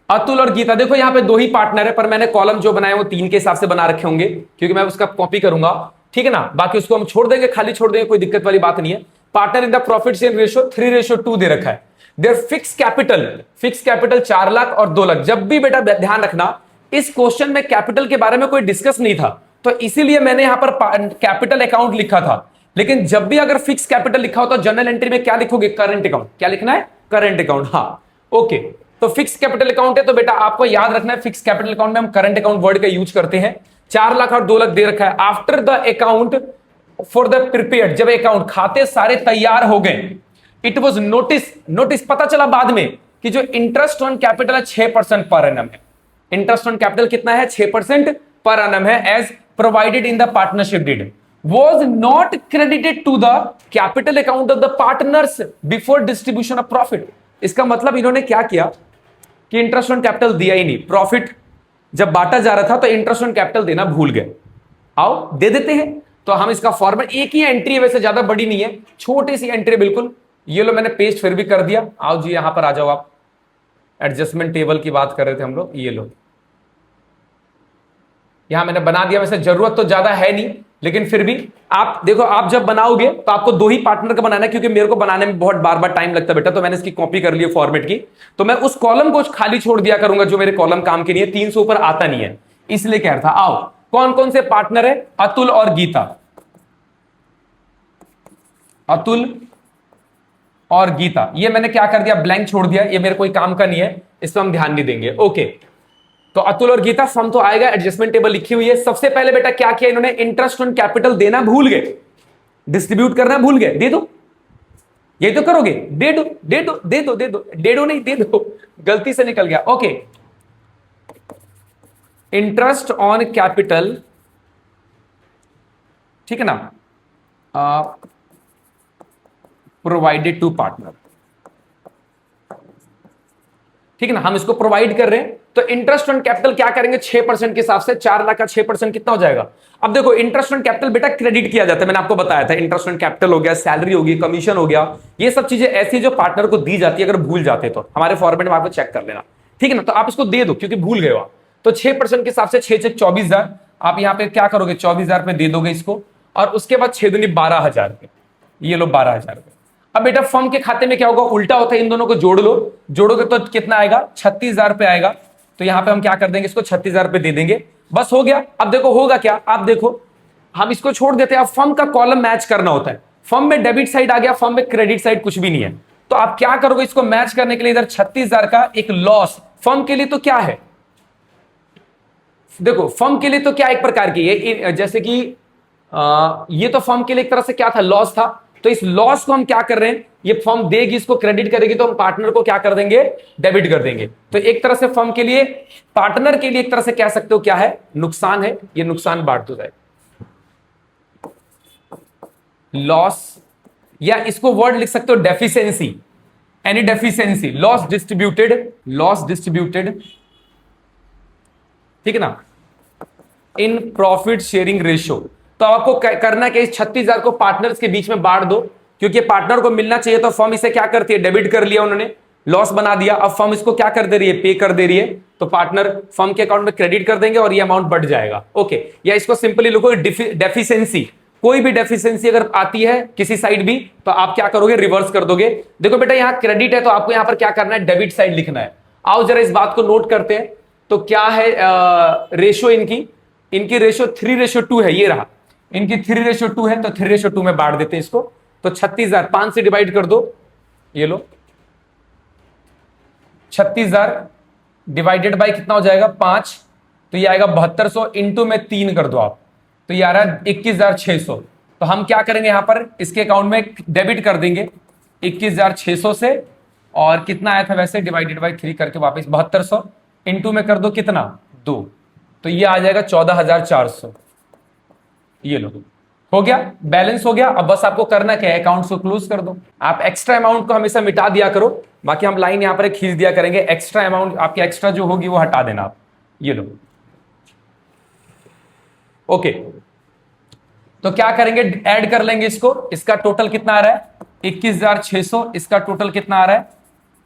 अतुल और गीता, देखो यहां पे दो ही पार्टनर है, पर मैंने कॉलम जो बनाए वो 3 के हिसाब से बना रखे होंगे क्योंकि मैं उसका कॉपी करूंगा, ठीक है ना। बाकी उसको हम छोड़ देंगे, खाली छोड़ देंगे, कोई दिक्कत वाली बात नहीं है। Partner in the profit share ratio 3:2 दे रखा है। देयर फिक्स कैपिटल 4 लाख और 2 लाख। जब भी बेटा ध्यान रखना, इस क्वेश्चन में कैपिटल के बारे में कोई डिस्कस नहीं था, तो इसीलिए मैंने यहां पर कैपिटल अकाउंट लिखा था। लेकिन जब भी अगर फिक्स कैपिटल लिखा हो तो जनरल एंट्री में क्या लिखोगे, करंट अकाउंट। क्या लिखना है, करंट अकाउंट। हाँ ओके, तो फिक्स कैपिटल अकाउंट है तो बेटा आपको याद रखना है, फिक्स कैपिटल अकाउंट में हम करंट अकाउंट वर्ड का यूज करते हैं। 4 लाख और 2 लाख दे रखा है। After the account for the prepared, जब अकाउंट खाते सारे तैयार हो गए, इट वॉज नोटिस पता चला बाद में कि जो इंटरेस्ट ऑन कैपिटल है 6% पर एनम है। इंटरेस्ट ऑन कैपिटल कितना है, 6% पर एनम है, as provided in the partnership deed, was not credited to the capital account of the partners before distribution of profit। इसका मतलब इन्होंने क्या किया कि इंटरेस्ट ऑन कैपिटल दिया ही नहीं, प्रॉफिट जब बांटा जा रहा था तो इंटरेस्ट ऑन कैपिटल देना भूल गए। आओ दे देते हैं। तो हम इसका फॉर्मेट, एक ही एंट्री है वैसे, ज्यादा बड़ी नहीं है, छोटी सी एंट्री बिल्कुल। ये लो मैंने पेस्ट फिर भी कर दिया। आओ जी यहां पर आ जाओ आप, एडजस्टमेंट टेबल की बात कर रहे थे हम लोग, ये लो यहां मैंने बना दिया। वैसे जरूरत तो ज्यादा है नहीं, लेकिन फिर भी आप देखो, आप जब बनाओगे तो आपको 2 ही पार्टनर का बनाना है, क्योंकि मेरे को बनाने में बहुत बार टाइम लगता है बेटा। तो मैंने इसकी कॉपी कर ली फॉर्मेट की, तो मैं उस कॉलम को खाली छोड़ दिया करूंगा जो मेरे कॉलम काम के लिए 300 ऊपर आता नहीं है, इसलिए कह रहा था। आओ कौन कौन से पार्टनर है, अतुल और गीता। अतुल और गीता, ये मैंने क्या कर दिया, ब्लैंक छोड़ दिया, ये मेरे कोई काम का नहीं है, इस पर हम ध्यान नहीं देंगे। ओके, तो अतुल और गीता, फर्म तो आएगा, एडजस्टमेंट टेबल लिखी हुई है। सबसे पहले बेटा क्या किया इन्होंने, इंटरेस्ट ऑन कैपिटल देना भूल गए, डिस्ट्रीब्यूट करना भूल गए। दे दो, ये तो करोगे, दे दो दे दो दे दो दे दो, दे दो नहीं दे दो, गलती से निकल गया। ओके, इंटरेस्ट ऑन कैपिटल, ठीक है ना, प्रोवाइडेड टू पार्टनर, ठीक है ना, हम इसको प्रोवाइड कर रहे हैं। तो इंटरेस्ट ऑन कैपिटल क्या करेंगे, 6% के हिसाब से 4 लाख का 6% कितना हो जाएगा। अब देखो इंटरेस्ट ऑन कैपिटल बेटा क्रेडिट किया जाता है, मैंने आपको बताया था। इंटरेस्ट ऑन कैपिटल हो गया, सैलरी होगी, कमीशन हो गया, ये सब चीजें ऐसी जो पार्टनर को दी जाती है। अगर भूल जाते तो हमारे फॉर्मेट में आपको चेक कर लेना, ठीक है ना। तो आप इसको दे दो क्योंकि भूल गए हो। तो 6% के हिसाब से 6 24,000, आप यहां पे क्या करोगे, 24,000 में दे दोगे इसको, और उसके बाद 6 दूनी 12,000 रुपए, ये लो 12,000 रुपए। अब बेटा फर्म के खाते में क्या होगा, उल्टा होता है, इन दोनों को जोड़ लो, जोड़ोगे तो कितना आएगा, 36,000 रुपए आएगा। तो यहां पे हम क्या कर देंगे, इसको 36,000 रुपए दे देंगे, बस हो गया। अब देखो होगा क्या, आप देखो हम इसको छोड़ देते हैं। अब फर्म का कॉलम मैच करना होता है, फर्म में डेबिट साइड आ गया, फर्म में क्रेडिट साइड कुछ भी नहीं है। तो आप क्या करोगे, इसको मैच करने के लिए इधर 36,000 का एक लॉस, फर्म के लिए तो क्या है, देखो फर्म के लिए तो क्या एक प्रकार की है, जैसे कि ये तो फर्म के लिए एक तरह से क्या था, लॉस था। तो इस लॉस को हम क्या कर रहे हैं, ये फर्म देगी, इसको क्रेडिट करेगी, तो हम पार्टनर को क्या कर देंगे, डेबिट कर देंगे। तो एक तरह से फर्म के लिए, पार्टनर के लिए एक तरह से कह सकते हो क्या है, नुकसान है। ये नुकसान बांट दो जाए, लॉस, या इसको वर्ड लिख सकते हो deficiency, any deficiency, loss distributed, ठीक है ना, इन प्रॉफिट शेयरिंग रेशियो। तो आपको करना क्या, इस 36,000 को पार्टनर्स के बीच में बांट दो, क्योंकि पार्टनर को मिलना चाहिए, तो फर्म इसे क्या करती है, डेबिट कर लिया उन्होंने। लॉस बना दिया। अब फर्म इसको क्या कर दे रही है, पे कर दे रही है, तो पार्टनर फर्म के अकाउंट में क्रेडिट कर देंगे और ये अमाउंट बढ़ जाएगा। ओके, या इसको सिंपली लिखो डेफिशिएंसी, कोई भी डेफिशिएंसी अगर आती है किसी साइड भी तो आप क्या करोगे, रिवर्स कर दोगे। देखो बेटा यहां क्रेडिट है तो आपको यहां पर क्या करना है, डेबिट साइड लिखना है। आओ जरा इस बात को नोट करते हैं। तो क्या है रेशो इनकी रेशो 3:2 है, ये रहा इनकी 3:2 है, तो 3:2 में बांट देते हैं इसको। तो 36,000 5 से डिवाइड कर दो, ये लो 36,000 डिवाइडेड बाय कितना हो जाएगा 5, तो ये आएगा 7200, इंटू में 3 कर दो आप, तो ये आ रहा है 21,600। तो हम क्या करेंगे यहां पर इसके अकाउंट में डेबिट कर देंगे 21,600 से, और कितना आया था वैसे डिवाइडेड बाय 3 करके वापस 7200, इंटू में कर दो कितना 2, तो ये आ जाएगा 14,400। ये लो हो गया, बैलेंस हो गया। अब बस आपको करना क्या है, अकाउंट्स को क्लोज कर दो। आप एक्स्ट्रा अमाउंट को हमेशा मिटा दिया करो, बाकी हम लाइन यहां पर खींच दिया करेंगे। एक्स्ट्रा अमाउंट आपकी एक्स्ट्रा जो होगी वो हटा देना आप, ये लो। ओके, तो क्या करेंगे, ऐड कर लेंगे इसको। इसका टोटल कितना आ रहा है 21,600, इसका टोटल कितना आ रहा है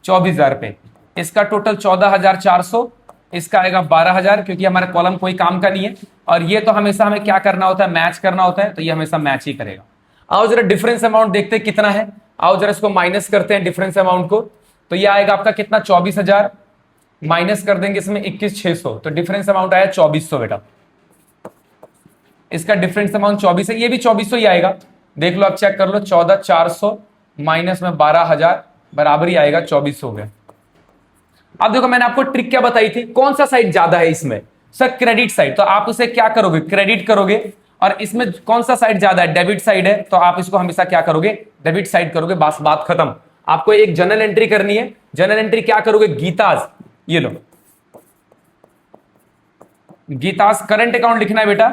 24,000 रुपए, इसका टोटल 14,400, इसका आएगा 12,000, क्योंकि हमारे कॉलम कोई काम का नहीं है। और ये तो हमेशा हमें क्या करना होता है, मैच करना होता है, तो ये हमेशा मैच ही करेगा। आओ जरा डिफरेंस अमाउंट देखते हैं कितना है। आओ जरा इसको माइनस करते हैं डिफरेंस अमाउंट को, तो ये आएगा आपका कितना 24,000, माइनस कर देंगे इसमें 21,600, तो डिफरेंस अमाउंट आया 2400 बेटा। इसका डिफरेंस अमाउंट 24 है, ये भी 2400 ही आएगा। देख लो आप, चेक कर लो, 14,400 माइनस में 12,000 बराबर ही आएगा 2400 हो गया। अब देखो मैंने आपको ट्रिक क्या बताई थी, कौन सा साइड ज्यादा है इसमें, सर क्रेडिट साइड, तो आप उसे क्या करोगे, क्रेडिट करोगे। और इसमें कौन सा साइड ज्यादा है, डेबिट साइड है, तो आप इसको हमेशा क्या करोगे, डेबिट साइड करोगे, बस बात खत्म। आपको एक जर्नल एंट्री करनी है, जर्नल एंट्री क्या करोगे, गीताज, ये लो गीताज करंट अकाउंट लिखना है बेटा,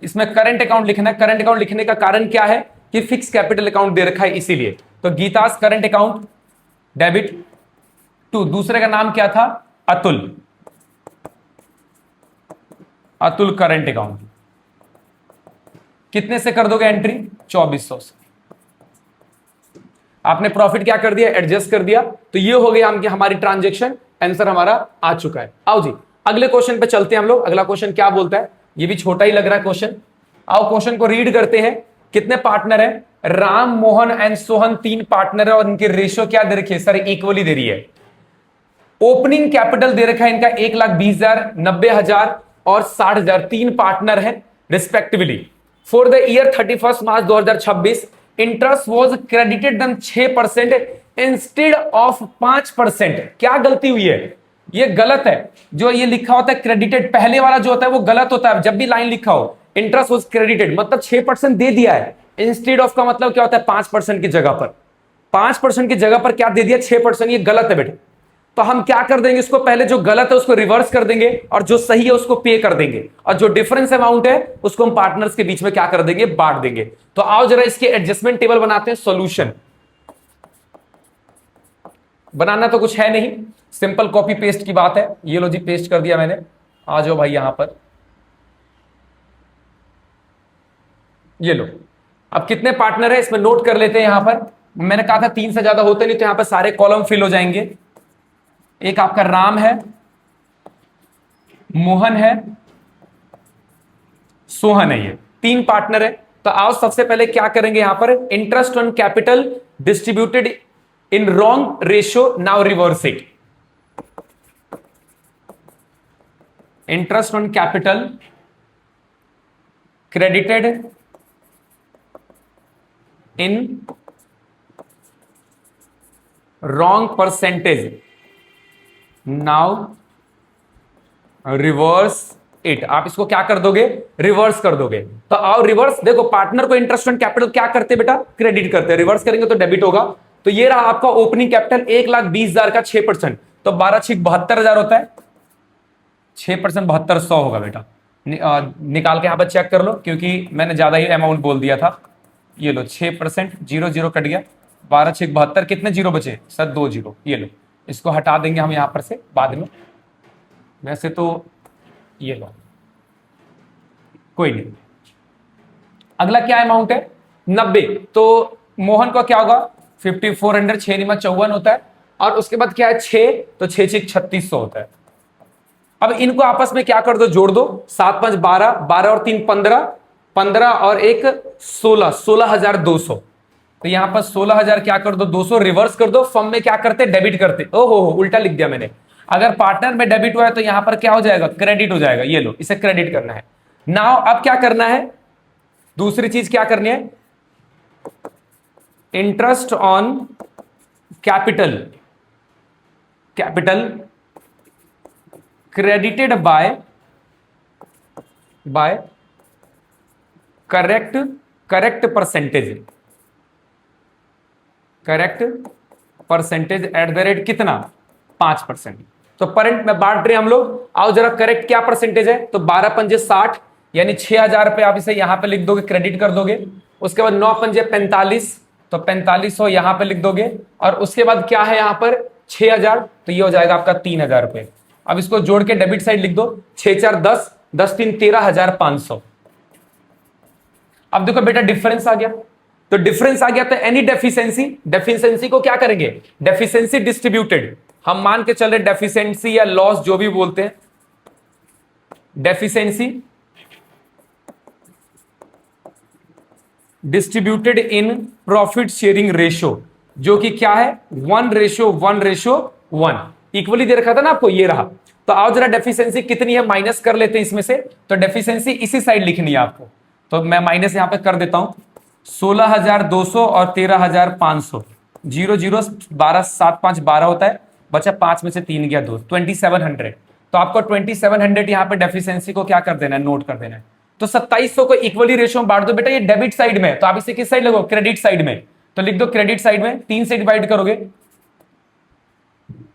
इसमें करंट अकाउंट लिखना है। करंट अकाउंट लिखने का कारण क्या है कि फिक्स कैपिटल अकाउंट दे रखा है इसीलिए। तो Geeta's current account debit to, दूसरे का नाम क्या था, अतुल, अतुल करंट अकाउंट। कितने से कर दोगे एंट्री, 2400 से। आपने प्रॉफिट क्या कर दिया, एडजस्ट कर दिया, तो ये हो गया हमारी ट्रांजेक्शन, आंसर हमारा आ चुका है। आओ जी अगले क्वेश्चन पे चलते हैं हम लोग। अगला क्वेश्चन क्या बोलता है, ये भी छोटा ही लग रहा है क्वेश्चन। आओ क्वेश्चन को रीड करते हैं। कितने पार्टनर है, राम मोहन एंड सोहन 3 पार्टनर है, और इनकी रेशियो क्या दे रखी है, सर इक्वली दे रही है। ओपनिंग कैपिटल दे रखा है इनका 1,20,000, 90,000 और 60,000, 3 पार्टनर है respectively. For the year 31 March 2026 interest was credited them 6% instead of 5%। क्या गलती हुई है, ये गलत है। जो ये लिखा होता है क्रेडिटेड, पहले वाला जो होता है वो गलत होता है। जब भी लाइन लिखा हो इंटरेस्ट वॉज क्रेडिटेड, मतलब 6% दे दिया है, इंस्टेड ऑफ का मतलब क्या होता है 5% की जगह पर, 5% की जगह पर क्या दे दिया 6%, ये गलत है बेटे। तो हम क्या कर देंगे, इसको पहले जो गलत है उसको रिवर्स कर देंगे, और जो सही है उसको पे कर देंगे, और जो डिफरेंस अमाउंट है उसको हम पार्टनर्स के बीच में क्या कर देंगे, बांट देंगे। तो आओ जरा इसके एडजस्टमेंट टेबल बनाते हैं। सॉल्यूशन बनाना तो कुछ है नहीं, सिंपल कॉपी पेस्ट की बात है। ये लो जी, पेस्ट कर दिया मैंने। आ जाओ भाई यहां पर, ये लो। अब कितने पार्टनर है इसमें नोट कर लेते हैं। यहां पर मैंने कहा था 3 से ज्यादा होते नहीं, तो यहां पर सारे कॉलम फिल हो जाएंगे। एक आपका राम है, मोहन है, सोहन है, ये 3 पार्टनर है। तो आओ सबसे पहले क्या करेंगे, यहां पर interest on capital distributed in wrong ratio, now reverse it. Interest on capital credited in wrong percentage, now reverse it. आप इसको क्या कर दोगे, रिवर्स कर दोगे। तो आओ रिवर्स, देखो पार्टनर को इंटरेस्ट ऑन कैपिटल क्या करते बेटा, क्रेडिट करते हैं, रिवर्स करेंगे तो डेबिट होगा। तो ये रहा आपका ओपनिंग कैपिटल 1,20,000 का 6%, तो 12,72,000 होता है। 6% 7200 होगा बेटा। निकाल के यहां पर चेक कर लो, क्योंकि मैंने ज्यादा ही अमाउंट बोल दिया था। ये लो 6%, 0 0 कट गया, 12,672, कितने जीरो बचे सर, 2 जीरो। ये लो, इसको हटा देंगे हम यहां पर से बाद में, वैसे तो ये लो कोई नहीं। अगला क्या अमाउंट है, 90। तो मोहन का क्या होगा 5400, 6 × 54 होता है, और उसके बाद क्या है 6, तो 6 6 3600 होता है। अब इनको आपस में क्या कर दो, जोड़ दो, 7 5 12, 12 और 3 15, 15 और 1 16, 16,200। तो यहां पर 16,000 क्या कर दो, 200 रिवर्स कर दो, फर्म में क्या करते, डेबिट करते। ओहो हो, उल्टा लिख दिया मैंने। अगर पार्टनर में डेबिट हुआ है तो यहां पर क्या हो जाएगा, क्रेडिट हो जाएगा। ये लो, इसे क्रेडिट करना है। नाउ अब क्या करना है, दूसरी चीज क्या करनी है, interest on capital, capital credited by correct percentage at the rate कितना, 5%। तो करंट में बांट रहे हम लोग। आओ जरा करेक्ट क्या परसेंटेज है, तो 12 पंजे 60, यानी 6,000 रुपए आप इसे यहां पे लिख दोगे, क्रेडिट कर दोगे। उसके बाद 9 पंजे 45, तो 4500 यहां पे लिख दोगे। और उसके बाद क्या है यहां पर 6,000, तो ये हो जाएगा आपका 3,000 रुपए। अब इसको जोड़ के डेबिट साइड लिख दो, 6 4 10, 10 3 13,500। अब देखो बेटा डिफरेंस आ गया, तो डिफरेंस आ गया तो एनी डेफिशिएंसी को क्या करेंगे, डेफिशिएंसी डिस्ट्रीब्यूटेड। हम मान के चल रहे डेफिशिएंसी या लॉस जो भी बोलते हैं, deficiency distributed in profit sharing ratio, जो कि क्या है 1:1:1 इक्वली दे रखा था ना आपको, ये रहा। तो आओ जरा डेफिशिएंसी कितनी है माइनस कर लेते हैं इसमें से। तो डेफिशिएंसी इसी साइड लिखनी है आपको, तो मैं माइनस यहां पे कर देता हूं, 16,200 और 13,500, 0 0 12 7 5 12 होता है, बचा 5 में से 3 गया 2, 2700। तो आपको 2700 यहां पे डेफिशिएंसी को क्या कर देना है, नोट कर देना है। तो 2700 को इक्वली रेशियो में बांट दो बेटा, ये डेबिट साइड में, तो आप इसे किस साइड लगो, क्रेडिट साइड में। तो लिख दो क्रेडिट साइड में, 3 से डिवाइड करोगे,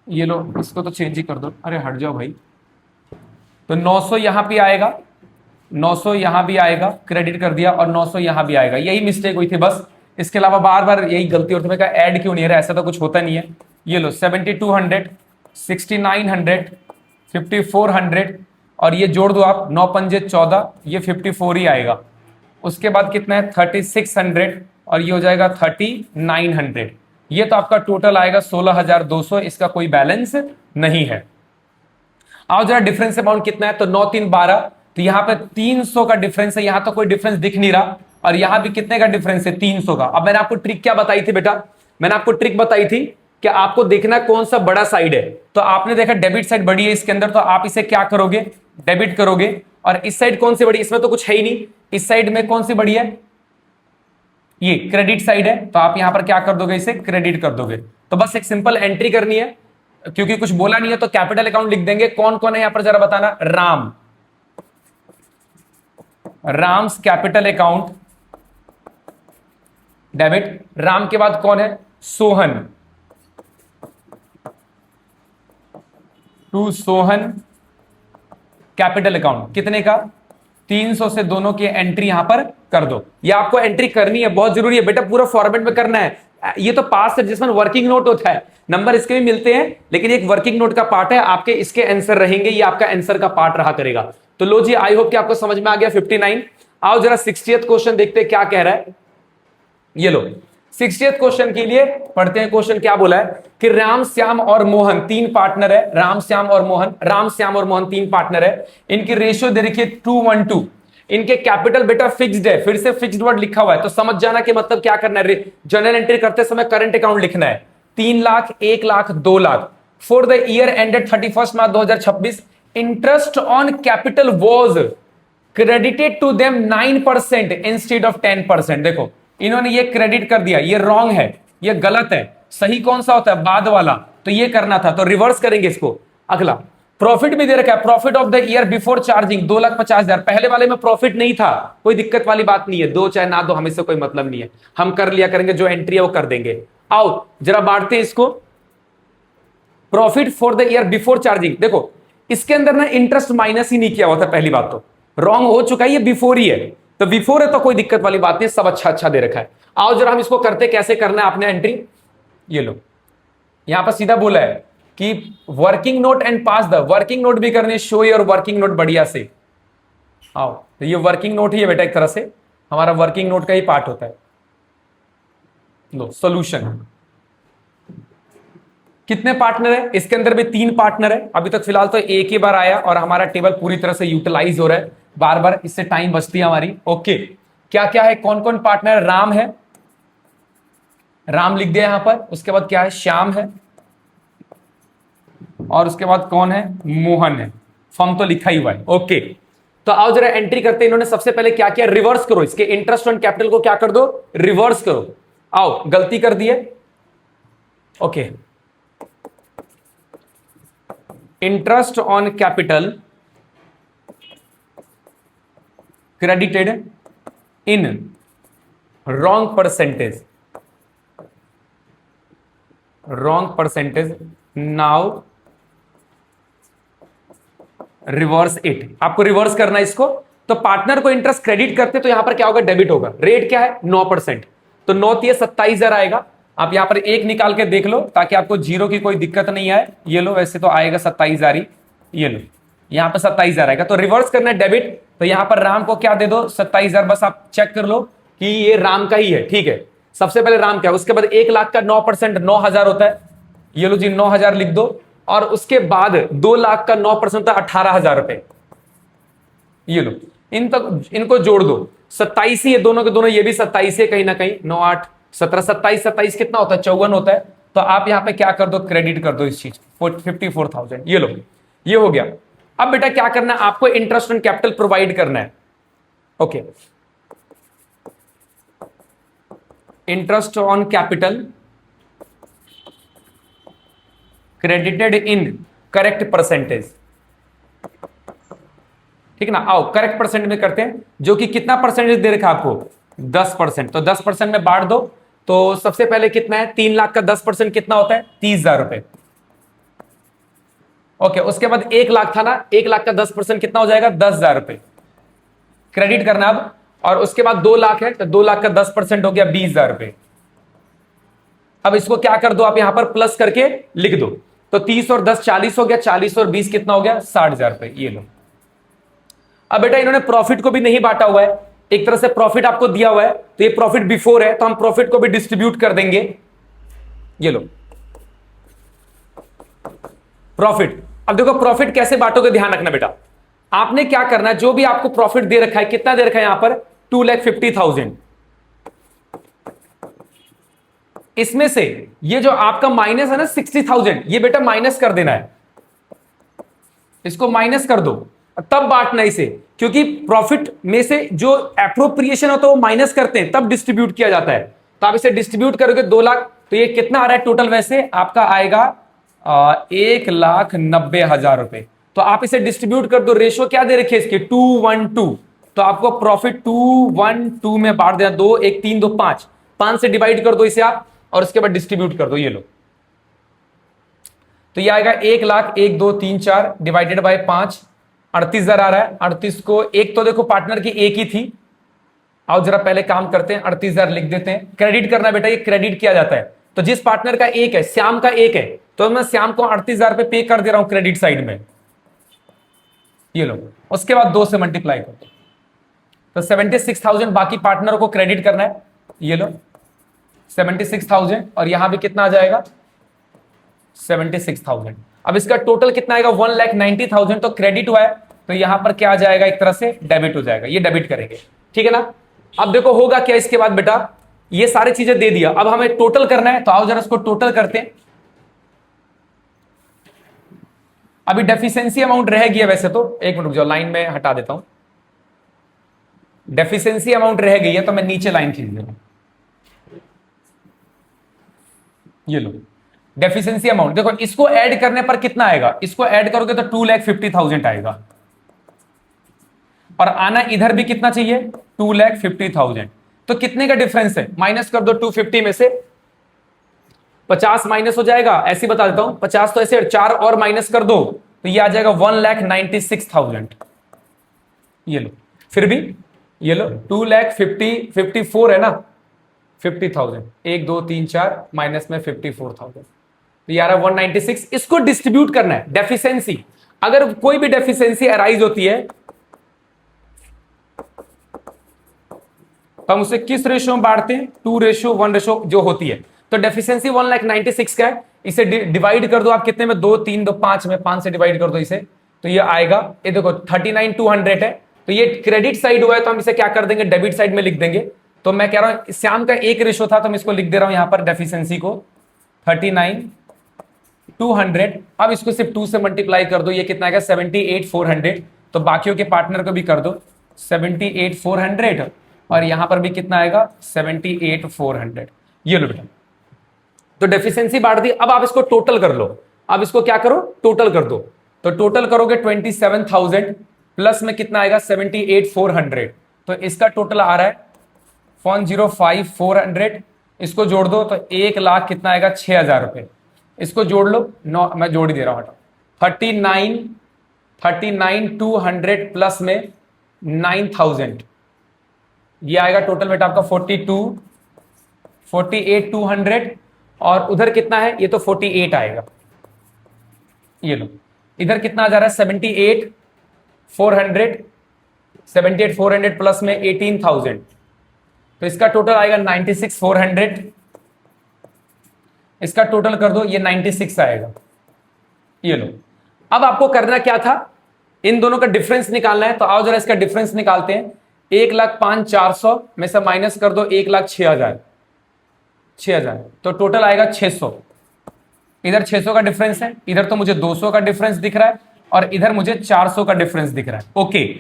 ये लो इसको तो चेंज ही कर दो, अरे हट जाओ भाई। तो 900 यहां भी आएगा, 900 यहां भी आएगा, क्रेडिट कर दिया, और 900 यहां भी आएगा। यही मिस्टेक हुई थी बस, इसके अलावा बार बार यही गलती होती है। मैं कहा ऐड क्यों नहीं है, ऐसा तो कुछ होता नहीं है। ये लो 7200, 6900, 5400, और ये जोड़ दो आप, 9 पंजे 14, ये 54 ही आएगा। उसके बाद कितना है 3600, और ये हो जाएगा 3900। ये तो आपका टोटल आएगा 16,200, इसका कोई बैलेंस नहीं है। आओ जरा डिफरेंस अमाउंट कितना है, तो 9 3 12, तो यहां पे 300 का डिफरेंस है, यहां तो कोई डिफरेंस दिख नहीं रहा, और यहां भी कितने का डिफरेंस है, 300 का। अब मैंने आपको ट्रिक क्या बताई थी बेटा, मैंने आपको ट्रिक बताई थी कि आपको देखना कौन सा बड़ा साइड है। तो आपने देखा डेबिट साइड बड़ी है इसके अंदर, तो आप इसे क्या करोगे, डेबिट करोगे। और इस साइड कौन सी बड़ी, इसमें तो कुछ है ही नहीं, इस साइड में कौन सी बड़ी है, ये क्रेडिट साइड है, तो आप यहां पर क्या कर दोगे, इसे क्रेडिट कर दोगे। तो बस एक सिंपल एंट्री करनी है, क्योंकि कुछ बोला नहीं है तो कैपिटल अकाउंट लिख देंगे। कौन कौन है यहां पर जरा बताना, Ram's capital account debit. Ram के बाद कौन है, Sohan, to Sohan capital account, कितने का, 300 से दोनों की एंट्री यहां पर कर दो। ये आपको एंट्री करनी है, बहुत जरूरी है बेटा, पूरा फॉर्मेट में करना है। ये तो पास एडजस्टमेंट वर्किंग नोट होता है, नंबर इसके भी मिलते हैं, लेकिन एक वर्किंग नोट का पार्ट है, आपके इसके आंसर रहेंगे, ये आपका आंसर का पार्ट रहा करेगा। तो लो जी, आई होप कि आपको समझ में आ गया 59। आओ जरा 60th क्वेश्चन देखते हैं क्या कह रहा है। ये लो 60th क्वेश्चन के लिए पढ़ते हैं। क्वेश्चन क्या बोला है कि राम श्याम और मोहन 3 पार्टनर है, राम श्याम और मोहन 3 पार्टनर है। इनकी रेशियो दे रखी है 2:1:2। इनके कैपिटल बेटा फिक्स्ड है, फिर से फिक्स्ड वर्ड लिखा हुआ है, तो समझ जाना कि मतलब क्या करना है, जनरल एंट्री करते समय करंट अकाउंट लिखना है। 3 lakh, 1 lakh, 2 lakh. For the year ended 31 March 2026, interest on capital was credited to them 9% instead of 10%। देखो इन्होंने ये क्रेडिट कर दिया, ये रॉन्ग है, ये गलत है। सही कौन सा होता है, बाद वाला, तो ये करना था, तो रिवर्स करेंगे इसको। अगला प्रॉफिट भी दे रखा है, profit of the year before charging 2,50,000। पहले वाले में प्रॉफिट नहीं था, कोई दिक्कत वाली बात नहीं है, दो चाहे ना दो, हमें से कोई मतलब नहीं है, हम कर लिया करेंगे, जो एंट्री है वो कर देंगे। आओ जरा बांटते हैं इसको, profit for the year before charging. देखो इसके अंदर ना इंटरेस्ट माइनस ही नहीं किया हुआ था, पहली बात तो रॉन्ग हो चुका है, ये बिफोर ही है, तो बिफोर है तो कोई दिक्कत वाली बात नहीं, सब अच्छा अच्छा दे रखा है। आओ जरा हम इसको करते, कैसे करना है आपने एंट्री, ये लो यहां पर सीधा बोला है कि working note and pass the, working note भी करने, शो योर वर्किंग नोट बढ़िया से। आओ तो ये वर्किंग नोट ही है बेटा, एक तरह से हमारा वर्किंग नोट का ही पार्ट होता है। लो सॉल्यूशन, कितने पार्टनर है? इसके अंदर भी 3 पार्टनर है। अभी तक फिलहाल तो एक ही बार आया और हमारा टेबल पूरी तरह से यूटिलाइज हो रहा है, बार बार इससे टाइम बचती है हमारी। ओके, क्या क्या है, कौन कौन पार्टनर? राम है, राम लिख दिया यहां पर। उसके बाद क्या है? श्याम है, और उसके बाद कौन है? मोहन है। फर्म तो लिखा ही हुआ है। ओके, तो आओ जरा एंट्री करते हैं। इन्होंने सबसे पहले क्या किया? रिवर्स करो इसके इंटरेस्ट ऑन कैपिटल को, क्या कर दो? रिवर्स करो। आओ, गलती कर दी है। Okay, interest on capital credited in wrong percentage, now reverse it. आपको रिवर्स करना है इसको। तो पार्टनर को इंटरेस्ट क्रेडिट करते तो यहां पर क्या होगा? डेबिट होगा। रेट क्या है? 9%। तो 9 ये 27,000 आएगा। आप यहां पर एक निकाल के देख लो ताकि आपको जीरो की कोई दिक्कत नहीं आए। ये लो, वैसे तो आएगा 27,000 ही। ये लो, यहां पर 27,000 आएगा। तो रिवर्स करना है डेबिट। तो यहां पर राम को क्या दे दो? 27,000। बस आप चेक कर लो कि ये राम का ही है। ठीक है, सबसे पहले राम क्या है, उसके बाद 1 लाख का 9% 9,000 होता है। ये लो जी, 9,000 लिख दो। और उसके बाद 2 लाख का 9% होता है 18,000 रुपए। ये लो, इनको जोड़ दो। 27 ही है दोनों के दोनों, ये भी 27 है कहीं ना कहीं। 9 8 17 27 27 कितना होता है? 54 होता है। तो आप यहां पे क्या कर दो? क्रेडिट कर दो इस चीज 54,000। ये लो, ये हो गया। अब बेटा क्या करना है? आपको इंटरेस्ट ऑन कैपिटल प्रोवाइड करना है। Okay, interest on capital credited in correct percentage. ठीक ना? आओ करेक्ट परसेंट में करते हैं। जो कि कितना परसेंटेज दे रखा आपको? 10%। तो 10% में बांट दो। तो सबसे पहले कितना है? 3 लाख का 10% कितना होता है? 30,000 रुपए। ओके, उसके बाद 1 लाख था ना, 1 लाख का 10% कितना हो जाएगा? 10,000 रुपए क्रेडिट करना अब। और उसके बाद 2 लाख है, तो 2 लाख का 10% हो गया 20,000 रुपए। अब इसको क्या कर दो आप यहां पर? प्लस करके लिख दो। तो 30 और 10 40 हो गया, 40 और 20 कितना हो गया? 60,000 रुपए। ये लो। अब बेटा इन्होंने प्रॉफिट को भी नहीं बांटा हुआ है, एक तरह से प्रॉफिट आपको दिया हुआ है। तो ये प्रॉफिट बिफोर है, तो हम प्रॉफिट को भी डिस्ट्रीब्यूट कर देंगे। ये लो प्रॉफिट। अब देखो प्रॉफिट कैसे बांटोगे, ध्यान रखना बेटा। आपने क्या करना है? जो भी आपको प्रॉफिट दे रखा है, कितना दे रखा है यहां पर? 2,50,000। इसमें से ये जो आपका माइनस है ना 60,000, ये बेटा माइनस कर देना है। इसको माइनस कर दो, तब बांटना इसे। क्योंकि प्रॉफिट में से जो एप्रोप्रिएशन होता है वो माइनस करते हैं, तब डिस्ट्रीब्यूट किया जाता है। तो आप इसे डिस्ट्रीब्यूट करोगे 2 लाख, तो ये कितना आ रहा है टोटल? वैसे आपका आएगा 1,90,000 रुपए। तो आप इसे डिस्ट्रीब्यूट कर दो। रेशो क्या दे रखी है इसकी? 2:1:2। तो आपको प्रॉफिट 2:1:2 में बांट देना। 2 1 3 2 5 5 से डिवाइड कर दो इसे आप, और उसके बाद डिस्ट्रीब्यूट कर दो। ये लो, तो ये आएगा 1 लाख 1 2 3 4 डिवाइडेड बाय 5, 38,000 आ रहा है। 38 को एक तो देखो पार्टनर की एक ही थी। आओ जरा पहले काम करते हैं, 38,000 लिख देते हैं। क्रेडिट करना बेटा, ये क्रेडिट किया जाता है। तो जिस पार्टनर का एक है, श्याम का एक है, तो मैं श्याम को 38,000 रुपए पे कर दे रहा हूं क्रेडिट साइड में। ये लो, उसके बाद 2 से मल्टीप्लाई कर दो, तो 76,000 बाकी पार्टनर को क्रेडिट करना है। ये लो 76,000, और यहां भी कितना आ जाएगा? 76,000। अब इसका टोटल कितना आएगा? 1,90,000। तो क्रेडिट हुआ है, तो यहां पर क्या आ जाएगा? एक तरह से डेबिट हो जाएगा। ये डेबिट करेंगे, ठीक है ना? अब देखो होगा क्या इसके बाद बेटा, ये सारी चीजें दे दिया। अब हमें टोटल करना है, तो आओ जरा इसको टोटल करते हैं। अभी डेफिशिएंसी अमाउंट रह गई है वैसे तो, एक मिनट रुक जाओ, लाइन में हटा देता हूं। डेफिशिएंसी अमाउंट रह गई है, तो मैं नीचे लाइन खींच देता हूं। ये लो डेफिशिएंसी अमाउंट, देखो इसको ऐड करने पर कितना आएगा? इसको ऐड करोगे तो 2,50,000 आएगा। और आना इधर भी कितना चाहिए? 2,50,000। तो कितने का डिफरेंस है? माइनस कर दो 250 में से 50 माइनस हो जाएगा। ऐसे बता देता हूं, 50 तो ऐसे 4 और माइनस कर दो, तो ये आ जाएगा 1,96,000। ये लो, फिर भी ये लो 2,54 है ना, 50,000। 1 2 3 4 माइनस में 54,000, तो यार 196। इसको डिस्ट्रीब्यूट करना है। डेफिशिएंसी, अगर कोई भी डेफिशिएंसी अराइज होती है तो हम उसे किस रेशियो में बांटते हैं? 2:1 रेशियो जो होती है। तो डेफिशिएंसी 1,96 का है, इसे डिवाइड कर दो आप कितने में, 2 3 2 5 में, 5 से डिवाइड कर दो इसे, तो ये आएगा, ये देखो 39,200 है, तो ये क्रेडिट साइड हुआ है तो हम इसे क्या कर देंगे, डेबिट साइड में लिख देंगे। तो मैं कह रहा हूं श्याम का एक रेशो था तो मैं इसको लिख दे रहा हूं यहां पर डेफिशिएंसी को 39,200। अब इसको सिर्फ 2 से मल्टीप्लाई कर दो, ये कितना आएगा 78,400। तो बाकियों के पार्टनर को भी कर दो 78,400 और यहां पर भी कितना आएगा 78,400। ये लो बेटा, तो डेफिशिएंसी बांट दी। अब आप इसको टोटल कर लो, अब इसको क्या करो, टोटल कर दो। तो टोटल करोगे 27,000 प्लस में कितना आएगा 78,400, तो इसका टोटल आ रहा है 105,400। इसको जोड़ दो तो 1,00,000 कितना आएगा 6,000 रुपए। इसको जोड़ लो, मैं जोड़ ही दे रहा हूं, 39,200 प्लस में 9,000, ये आएगा टोटल बेटा आपका 48,200 और उधर कितना है, ये तो 48 आएगा। ये लो, इधर कितना आ जा रहा है 78,400 प्लस में 18,000, तो इसका टोटल आएगा 96,400। इसका टोटल कर दो, ये 96 आएगा। ये लो, अब आपको करना क्या था, इन दोनों का डिफरेंस निकालना है। तो आओ जरा इसका डिफरेंस निकालते हैं। 1,05,400 में से माइनस कर दो 1,06,000, तो टोटल आएगा 600। इधर 600 का डिफरेंस है, इधर तो मुझे 200 का डिफरेंस दिख रहा है और इधर मुझे 400 का डिफरेंस दिख रहा है। ओके,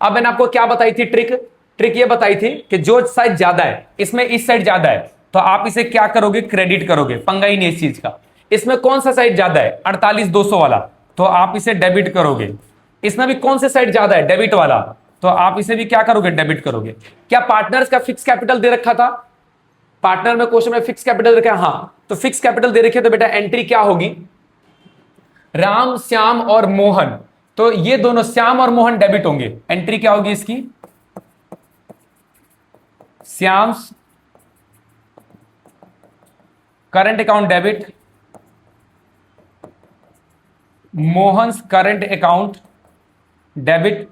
अब मैंने आपको क्या बताई थी ट्रिक ये बताई थी कि जो साइड ज्यादा है, इसमें इस साइड ज्यादा है तो आप इसे क्या करोगे, क्रेडिट करोगे, पंगा ही नहीं इस चीज का। इसमें कौन सा साइड ज्यादा है 48,200 वाला, तो आप इसे डेबिट करोगे। इसमें भी कौन सा साइड ज्यादा है, डेबिट वाला, तो आप इसे भी क्या करोगे, डेबिट करोगे। क्या पार्टनर्स का फिक्स कैपिटल दे रखा था, पार्टनर में क्वेश्चन में फिक्स कैपिटल रखा है, हाँ, तो फिक्स कैपिटल दे रखे तो बेटा एंट्री क्या होगी, राम श्याम और मोहन, तो ये दोनों श्याम और मोहन डेबिट होंगे। एंट्री क्या होगी इसकी, Shyam current account debit, Mohan current account debit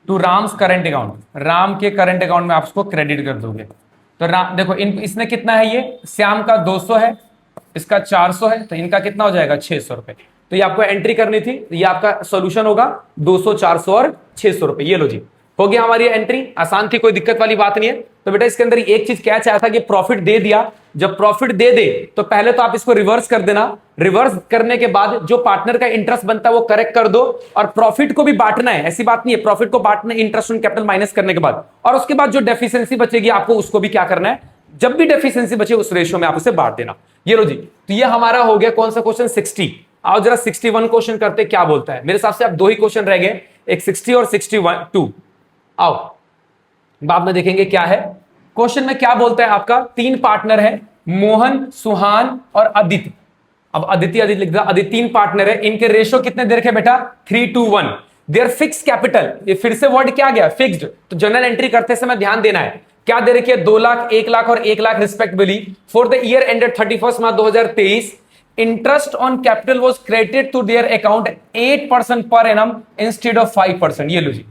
to Ram's current account, Ram के करंट अकाउंट में आप उसको क्रेडिट कर दोगे। तो राम देखो, इसने कितना है, ये श्याम का 200 है, इसका 400 है, तो इनका कितना हो जाएगा 600 रुपए। तो ये आपको एंट्री करनी थी, ये आपका सॉल्यूशन होगा 200, 400 और 600 रुपए। ये लो जी, हो गया हमारी एंट्री, आसान थी, कोई दिक्कत वाली बात नहीं है। तो बेटा इसके अंदर एक चीज क्या चाहा था कि प्रॉफिट दे दिया, जब प्रॉफिट दे दे तो पहले तो आप इसको रिवर्स कर देना, रिवर्स करने के बाद जो पार्टनर का इंटरेस्ट बनता है वो करेक्ट कर दो, और प्रॉफिट को भी बांटना है, ऐसी बात नहीं है, प्रॉफिट को बांटना इंटरेस्ट ऑन कैपिटल माइनस करने के बाद, और उसके बाद जो डेफिशिएंसी बचेगी आपको उसको भी क्या करना है, जब भी डेफिशिएंसी बचे उस रेशियो में आप उसे बांट देना। ये लो जी, तो ये हमारा हो गया कौन सा क्वेश्चन 60। आओ जरा 61 क्वेश्चन करते क्या बोलता है। मेरे हिसाब से आप 2 ही क्वेश्चन रह गए, एक 60 और 61। आओ बाद में देखेंगे क्या है क्वेश्चन में, क्या बोलता है आपका। 3 पार्टनर है, मोहन, सुहान और अदिति। अब अदिति लिख दो, अदिति 3 पार्टनर है, इनके रेशियो कितने दे रखे बेटा 3:1। देयर फिक्स कैपिटल, ये फिर से वर्ड क्या गया, फिक्स्ड, तो जनरल एंट्री करते समय ध्यान देना है, क्या दे रखी है 2 लाख, 1 लाख और 1 lakh respectively for the year ended 31 March 2023। Interest on capital was credited to their account 8% per annum instead of 5%। ये लो जी,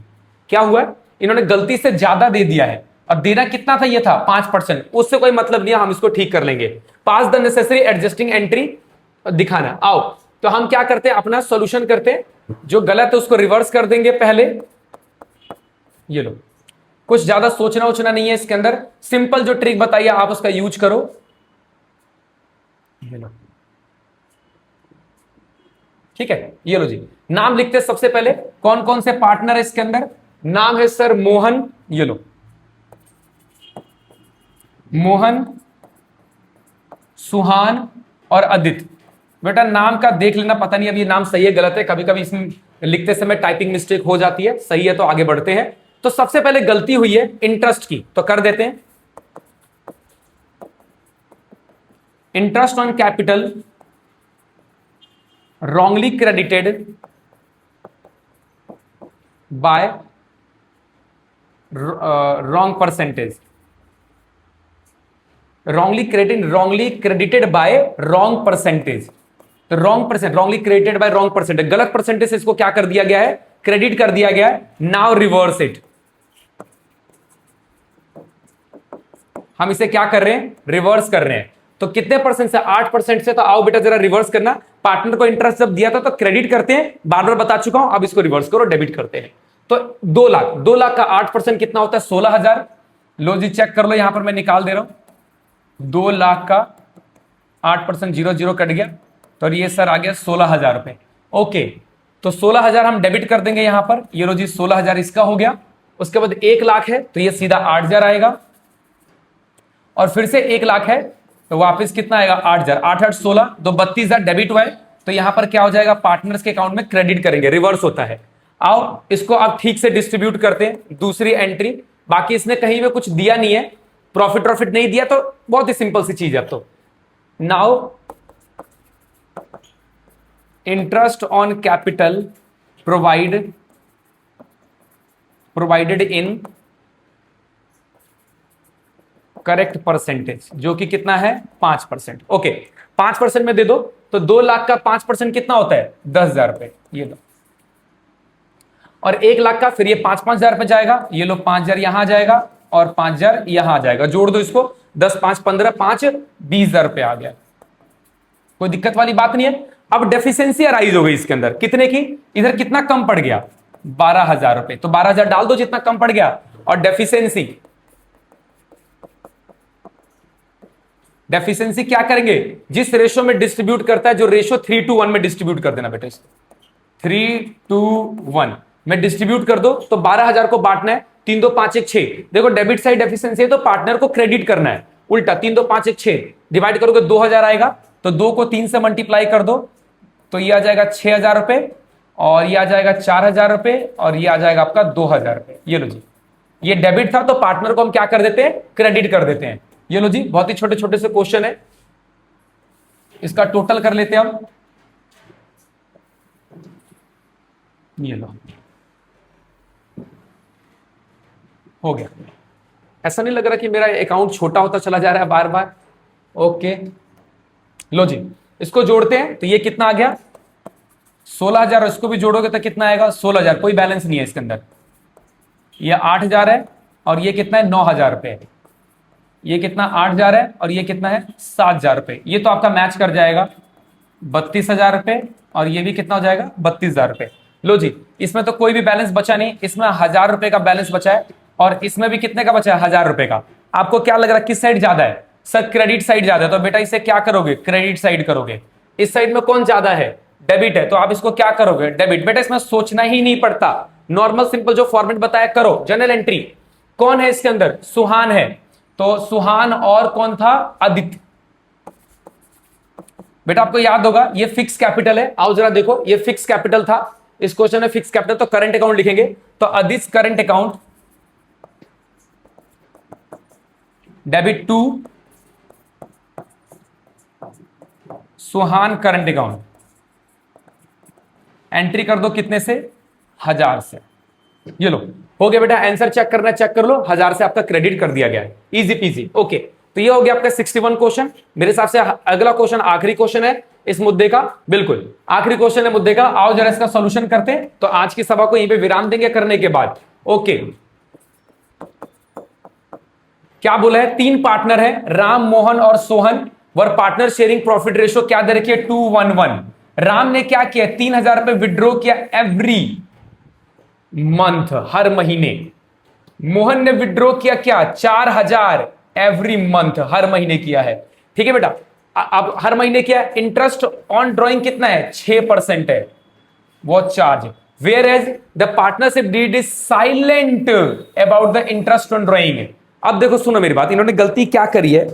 क्या हुआ, इन्होंने गलती से ज्यादा दे दिया है, और देना कितना था, ये था 5%, उससे कोई मतलब नहीं है, हम इसको ठीक कर लेंगे। पास द नेसेसरी एडजस्टिंग एंट्री दिखाना। आओ तो हम क्या करते हैं, अपना सॉल्यूशन करते हैं, जो गलत है उसको रिवर्स कर देंगे पहले। ये लो, कुछ ज्यादा सोचना उचना नहीं है इसके अंदर, सिंपल जो ट्रिक बताइए आप उसका यूज करो। ये लो, ठीक है। ये लो जी, नाम लिखते सबसे पहले, कौन कौन से पार्टनर है इसके अंदर। नाम है सर मोहन, ये लो मोहन, सुहान और अदिति। बेटा नाम का देख लेना, पता नहीं अब ये नाम सही है गलत है, कभी कभी इसमें लिखते समय टाइपिंग मिस्टेक हो जाती है, सही है तो आगे बढ़ते हैं। तो सबसे पहले गलती हुई है इंटरेस्ट की, तो कर देते हैं, interest on capital wrongly credited by wrong percentage, wrongly credited by wrong percentage। तो wrongly credited by wrong percentage, गलत परसेंटेज से इसको क्या कर दिया गया है, क्रेडिट कर दिया गया है। नाउ रिवर्स इट, हम इसे क्या कर रहे हैं, रिवर्स कर रहे हैं। तो कितने परसेंट से? 8% से। तो आओ बेटा जरा रिवर्स करना, पार्टनर को इंटरेस्ट जब दिया था तो क्रेडिट करते हैं, बार बार बता चुका हूं, अब इसको रिवर्स करो, डेबिट करते हैं। तो 2 लाख का 8% कितना होता है? 16,000। लो जी चेक कर लो, यहां पर मैं निकाल दे रहा हूं। 2 लाख का 8%, 0 कट गया, तो ये सर आ गया 16,000 रुपए। ओके, तो 16,000 हम डेबिट कर देंगे यहां पर, ये लो जी 16,000 इसका हो गया। उसके बाद 1 लाख है तो ये सीधा 8,000 आएगा, और फिर से 1 लाख है तो वापस कितना आएगा? 8,000। 8 8 16, तो 32,000 डेबिट हुआ है। तो यहां पर क्या हो जाएगा? पार्टनर्स के अकाउंट में क्रेडिट करेंगे, रिवर्स होता है। आओ इसको आप ठीक से डिस्ट्रीब्यूट करते हैं, दूसरी एंट्री। बाकी इसने कहीं में कुछ दिया नहीं है, प्रॉफिट नहीं दिया, तो बहुत ही सिंपल सी चीज है। अब तो now interest on capital provided in correct percentage, जो कि कितना है? 5%। ओके, 5% में दे दो, तो 2 लाख का 5% कितना होता है? 10,000 रुपए, ये लो। और 1 लाख का फिर ये 5,000 रुपए जाएगा, ये लो 5,000 यहां आ जाएगा और 5,000 यहां आ जाएगा, जोड़ दो इसको, 10 5 15 5 20,000 रुपए आ गया। कोई दिक्कत वाली बात नहीं है। अब डेफिशिएंसी अराइज हो गई इसके अंदर, कितने की? इधर कितना कम पड़ गया? 12,000 रुपए, तो 12,000 डाल दो जितना कम पड़ गया। और डेफिशिएंसी क्या करेंगे? जिस रेशो में डिस्ट्रीब्यूट करता है, जो रेशो 3:1 में डिस्ट्रीब्यूट कर देना बेटा, 3:1 में डिस्ट्रीब्यूट कर दो। तो 12,000 को बांटना है, 3 2 5 1 6। देखो डेबिट साइड डेफिशिएंसी है तो पार्टनर को क्रेडिट करना है, उल्टा 3 2 5 1 6 डिवाइड करोगे 2,000 आएगा, तो 2 को 3 से मल्टीप्लाई कर दो, तो ये आ जाएगा 6,000 रुपए, और ये आ जाएगा 4,000 रुपए, और ये आ जाएगा आपका 2,000 रुपए। ये लो जी, ये डेबिट था तो पार्टनर को हम क्या कर देते हैं? क्रेडिट कर देते हैं। ये लो जी, बहुत ही छोटे छोटे से क्वेश्चन है, इसका टोटल कर लेते हैं हम। ये लो, हो गया। ऐसा नहीं लग रहा कि मेरा अकाउंट छोटा होता चला जा रहा है बार बार? ओके, लो जी इसको जोड़ते हैं, तो ये कितना आ गया? 16,000, और इसको भी जोड़ोगे तो कितना आएगा? 16,000। कोई बैलेंस नहीं है इसके अंदर। ये 8,000 है, और ये कितना है? 9,000 रुपए। ये कितना? 8,000 है, और ये कितना है? 7,000 रुपए। ये तो आपका मैच कर जाएगा, 32,000 रुपए, और ये भी कितना हो जाएगा? 32,000 रुपए। लो जी, इसमें तो कोई भी बैलेंस बचा नहीं, इसमें 1,000 रुपए का बैलेंस बचा है, और इसमें भी कितने का बचा है? 1,000 रुपए का। आपको क्या लग रहा है किस साइड ज्यादा है? सर क्रेडिट साइड ज्यादा है, तो बेटा इसे क्या करोगे? क्रेडिट साइड करोगे। इस साइड में कौन ज्यादा है? डेबिट है, तो आप इसको क्या करोगे? डेबिट। बेटा इसमें सोचना ही नहीं पड़ता, नॉर्मल सिंपल जो फॉर्मेट बताया करो। जनरल एंट्री कौन है इसके अंदर? सुहान है, तो सुहान और कौन था? आदित्य। बेटा आपको याद होगा ये फिक्स कैपिटल है, आओ जरा देखो, ये फिक्स कैपिटल था, इस क्वेश्चन में फिक्स कैपिटल, तो करंट अकाउंट लिखेंगे, तो Aditya current account, debit to Suhan current account. Entry कर दो कितने से? 1,000 से। ये लो, हो गया बेटा। आंसर चेक करना, चेक कर लो, 1,000 से आपका क्रेडिट कर दिया गया है, इजी पीजी। ओके, तो ये हो गया आपका 61 क्वेश्चन। मेरे हिसाब से अगला क्वेश्चन आखिरी क्वेश्चन है इस मुद्दे का, बिल्कुल आखिरी क्वेश्चन है मुद्दे का। आओ जरा इसका सॉल्यूशन करते हैं, तो आज की सभा को यहीं पे विराम देंगे करने के बाद। ओके, क्या बोला है? 3 पार्टनर है, राम, मोहन और सोहन, वर पार्टनर शेयरिंग प्रॉफिट रेशो क्या दे रखी है? 2:1:1। राम ने क्या किया? 3,000 रुपए विड्रॉ किया एवरी मंथ, हर महीने। मोहन ने विड्रॉ किया क्या? 4,000 एवरी मंथ, हर महीने किया है। ठीक है बेटा, अब हर महीने किया। इंटरेस्ट ऑन ड्रॉइंग कितना है? 6% है वो charge. Whereas the partnership deed is silent about the interest on drawing. अब देखो सुनो मेरी बात, इन्होंने गलती क्या करी है?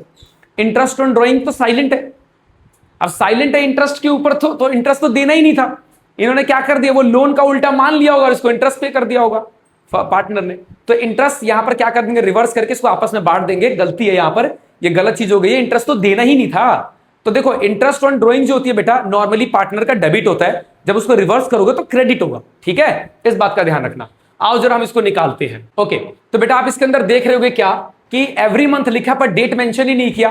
इंटरेस्ट ऑन ड्रॉइंग तो साइलेंट है, अब साइलेंट है इंटरेस्ट के ऊपर, तो इंटरेस्ट तो देना ही नहीं था। इन्होंने क्या कर दिया? वो लोन का उल्टा मान लिया होगा, इसको इंटरेस्ट पे कर दिया होगा पार्टनर ने। तो इंटरेस्ट यहां पर क्या कर देंगे? रिवर्स करके इसको आपस में बांट देंगे। गलती है यहां पर, ये गलत चीज हो गई है, इंटरेस्ट तो देना ही नहीं था। तो देखो इंटरेस्ट ऑन ड्रॉइंग जो होती है बेटा, नॉर्मली पार्टनर का डेबिट होता है, जब उसको रिवर्स करोगे तो क्रेडिट होगा। ठीक है, इस बात का ध्यान रखना। आओ जरा हम इसको निकालते हैं। ओके, तो बेटा आप इसके अंदर देख रहे होगे क्या कि एवरी मंथ लिखा पर डेट मेंशन ही नहीं किया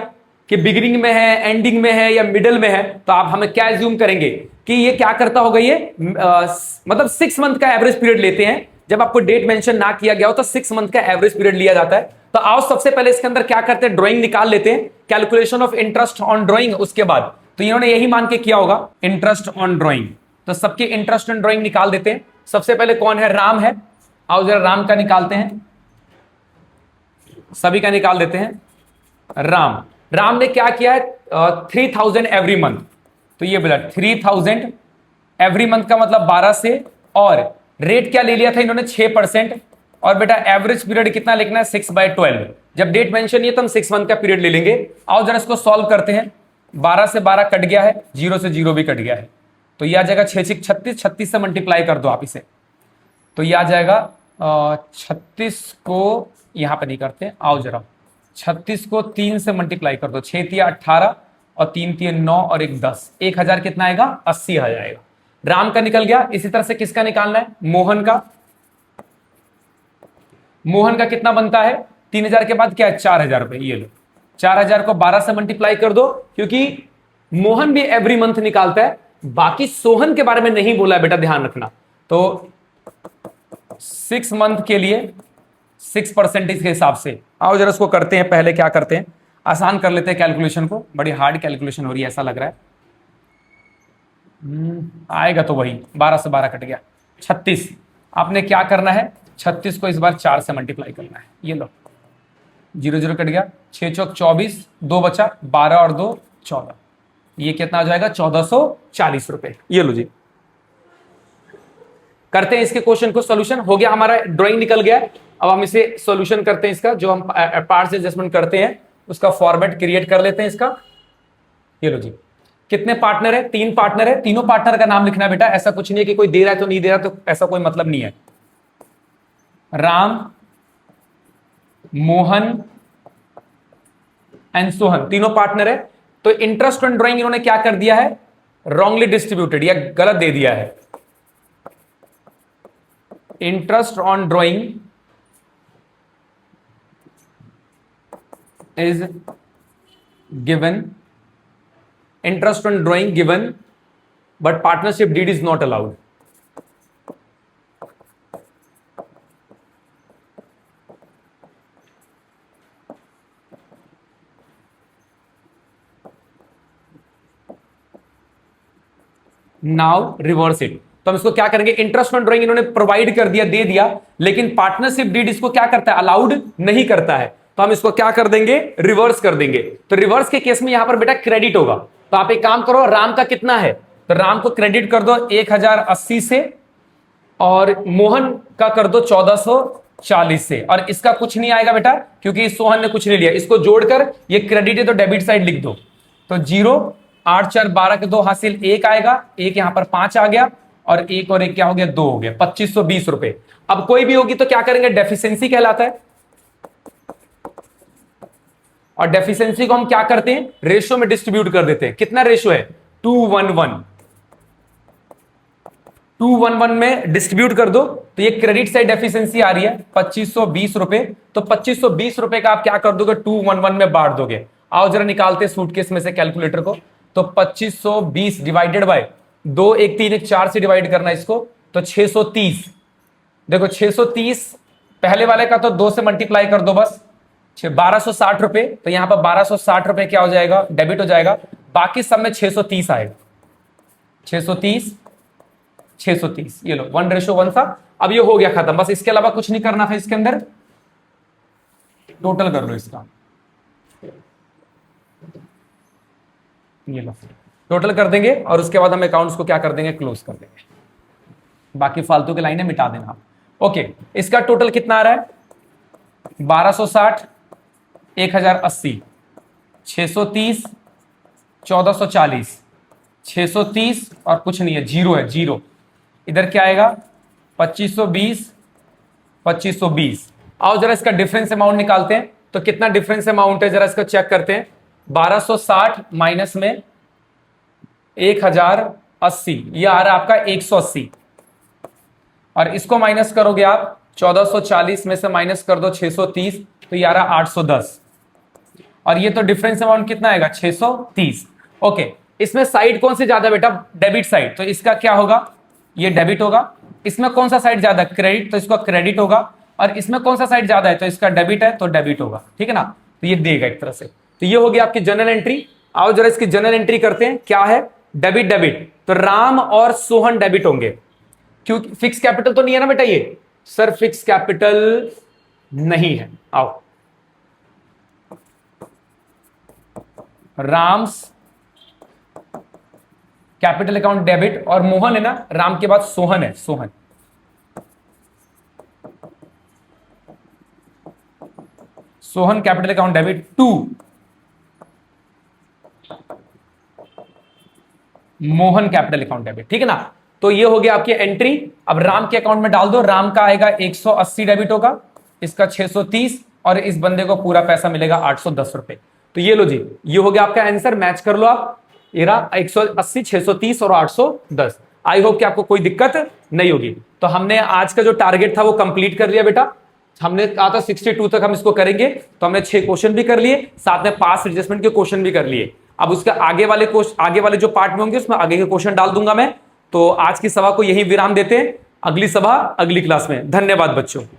कि बिगिनिंग में है, एंडिंग में है या मिडल में है। तो आप हमें क्या एज्यूम करेंगे कि ये क्या करता होगा? ये मतलब 6 मंथ का एवरेज पीरियड लेते हैं, जब आपको डेट मेंशन ना किया गया हो तो 6 मंथ का एवरेज पीरियड लिया जाता है। तो आओ सबसे पहले इसके अंदर क्या करते हैं, ड्राइंग निकाल लेते हैं, calculation of interest on drawing. उसके बाद तो इन्होंने यही मान के किया होगा इंटरेस्ट ऑन ड्राइंग, तो सबके इंटरेस्ट ऑन ड्राइंग निकाल देते हैं। सबसे पहले कौन है, राम है। आओ जरा राम का निकालते हैं, सभी का निकाल देते हैं। राम ने क्या किया है, 3000 एवरी मंथ। तो ये बोला 3000 एवरी मंथ का मतलब 12 से, और रेट क्या ले लिया था इन्होंने 6%। और बेटा एवरेज पीरियड कितना लिखना है, 6/12। जब डेट मेंशन है तो हम 6 मंथ का पीरियड ले लेंगे। आओ जरा इसको सॉल्व करते हैं। 12 से 12 कट गया है, 0 से 0 भी कट गया है, तो यह आ जाएगा 6 36, 36 से मल्टीप्लाई कर दो आप इसे, तो यह आ जाएगा 36 को यहां पर नहीं करते, आओ जरा 36 को 3 से मल्टीप्लाई कर दो, 6 तिया 18 और 3 तिया 9 और 1 10, 1000 कितना आएगा, 80 आ जाएगा। राम का निकल गया। इसी तरह से किसका निकालना है, मोहन का। मोहन का कितना बनता है, 3000 के बाद क्या है, 4000 रुपए। ये लो 4000 को 12 से मल्टीप्लाई कर दो, क्योंकि मोहन भी एवरी मंथ निकालता है, बाकी सोहन के बारे में नहीं बोला है बेटा, ध्यान रखना। तो 6 मंथ के लिए 6% के हिसाब से। आओ जरा इसको करते हैं, पहले क्या करते हैं, आसान कर लेते हैं कैलकुलेशन को, बड़ी हार्ड कैलकुलेशन हो रही है ऐसा लग रहा है। आएगा तो वही 12 से 12 कट गया, 36। आपने क्या करना है, 36 को इस बार 4 से मल्टीप्लाई करना है। ये लो 0 0 कट गया, 6 चौक 24, 2 बचा, 12 और 2 14, ये कितना हो जाएगा, 1440 रुपए। ये लो जी, करते हैं इसके क्वेश्चन को सॉल्यूशन। हो गया हमारा, ड्राइंग निकल गया। अब हम इसे सॉल्यूशन करते हैं इसका, जो हम पार्ट्स एडजस्टमेंट करते हैं उसका फॉर्मेट क्रिएट कर लेते हैं इसका। ये लो जी, कितने पार्टनर है, 3 पार्टनर है, तीनों पार्टनर का नाम लिखना है बेटा। ऐसा कुछ नहीं है कि कोई दे रहा है तो नहीं दे रहा, तो ऐसा कोई मतलब नहीं है। राम, मोहन एंड सोहन, तीनों पार्टनर है। तो इंटरेस्ट ऑन ड्राइंग इन्होंने क्या कर दिया है, रॉन्गली डिस्ट्रीब्यूटेड, या गलत दे दिया है। Interest on drawing is given, interest on drawing given, but partnership deed is not allowed. Now reverse it. तो हम इसको क्या करेंगे, इंटरेस्ट ऑन ड्राइंग इन्होंने प्रोवाइड कर दिया, दे दिया, लेकिन पार्टनरशिप डीड इसको क्या करता है, अलाउड नहीं करता है। तो हम इसको क्या कर देंगे, रिवर्स कर देंगे। तो रिवर्स के केस में यहां पर बेटा क्रेडिट होगा। तो आप एक काम करो, राम का कितना है, तो राम को क्रेडिट कर दो 1080 से, और मोहन का कर दो 1440 से, और इसका कुछ नहीं आएगा बेटा, क्योंकि सोहन ने कुछ नहीं लिया। इसको जोड़कर ये क्रेडिट है तो डेबिट साइड लिख दो। तो 0 8 4 12 के 2 हासिल 1 आएगा, 1 यहां पर 5 आ गया, और 1 और 1 क्या हो गया, 2 हो गया, 2520 रुपए। अब कोई भी होगी तो क्या करेंगे, डेफिशिएंसी कहलाता है। और डेफिशिएंसी को हम क्या करते हैं, रेशियो में डिस्ट्रीब्यूट कर देते हैं। कितना रेशियो है, 2:1:1, 2:1:1 में डिस्ट्रीब्यूट कर दो। तो ये क्रेडिट साइड डेफिशिएंसी आ रही है 2520 रुपए। तो 2520 रुपए का आप क्या कर दोगे, 2:1:1 में बांट दोगे। आओ जरा निकालते सूटकेस में से कैलकुलेटर को। तो 2520 डिवाइडेड बाय 2 1 3 1 4 से डिवाइड करना इसको, तो 630। देखो 630 पहले वाले का तो 2 से मल्टीप्लाई कर दो बस, 1260 रुपए। तो यहां पर 1260 रुपए क्या हो जाएगा, डेबिट हो जाएगा। बाकी सब में 630 आएगा, 630 630। ये लो 1:1 था। अब ये हो गया खत्म, बस इसके अलावा कुछ नहीं करना था। इसके अंदर टोटल कर लो इसका, ये लो टोटल कर देंगे, और उसके बाद हम अकाउंट्स को क्या कर देंगे, क्लोज कर देंगे। बाकी फालतू की लाइनें मिटा देना। ओके, इसका टोटल कितना आ रहा है, 1260, 1080, 630, 1440, 630 और कुछ नहीं है, 0 है, 0। इधर क्या आएगा, 2520, 2520। आओ जरा इसका डिफरेंस अमाउंट निकालते हैं। तो कितना डिफरेंस अमाउंट है, जरा इसको चेक करते हैं। 1260 माइनस में 1080, ये आ रहा है आपका 180, और इसको माइनस करोगे आप 1440 में से माइनस कर दो 630, तो ये आ रहा 810, और ये तो डिफरेंस अमाउंट कितना आएगा, 630। ओके, इसमें साइड कौन सी ज्यादा बेटा, डेबिट साइड। तो इसका क्या होगा, ये डेबिट होगा, इसमें कौन सा साइड ज्यादा क्रेडिट, तो इसका क्रेडिट होगा, और इसमें कौन सा साइड ज्यादा है तो इसका डेबिट है, तो डेबिट होगा, ठीक है ना। तो ये देगा एक तरह से। तो ये हो गया आपकी जनरल एंट्री। आओ जरा इसकी जनरल एंट्री करते हैं, क्या है, डेबिट डेबिट, तो राम और सोहन डेबिट होंगे, क्योंकि फिक्स कैपिटल तो नहीं है ना बेटा, ये सर फिक्स कैपिटल नहीं है। आओ, राम्स कैपिटल अकाउंट डेबिट, और मोहन है ना, राम के बाद सोहन है, Sohan, Sohan capital account debit to Mohan capital account debit, ठीक है ना। तो ये हो गया आपकी एंट्री। अब राम के अकाउंट में डाल दो, राम का आएगा 180 डेबिट होगा, इसका 630, और इस बंदे को पूरा पैसा मिलेगा 810 रुपए। तो ये लो जी, ये हो गया आपका आंसर, मैच कर लो आप, ये रहा 180, 630 और 810। आई होप कि आपको कोई दिक्कत नहीं होगी। तो हमने आज का जो टारगेट था वो कंप्लीट कर लिया बेटा। हमने कहा था 62 तक हम इसको करेंगे, तो हमने 6 क्वेश्चन भी कर लिए, साथ में पास एडजस्टमेंट के क्वेश्चन भी कर लिए। अब उसके आगे वाले जो पार्ट में होंगे उसमें आगे के क्वेश्चन डाल दूंगा मैं। तो आज की सभा को यही विराम देते हैं, अगली सभा अगली क्लास में। धन्यवाद बच्चों।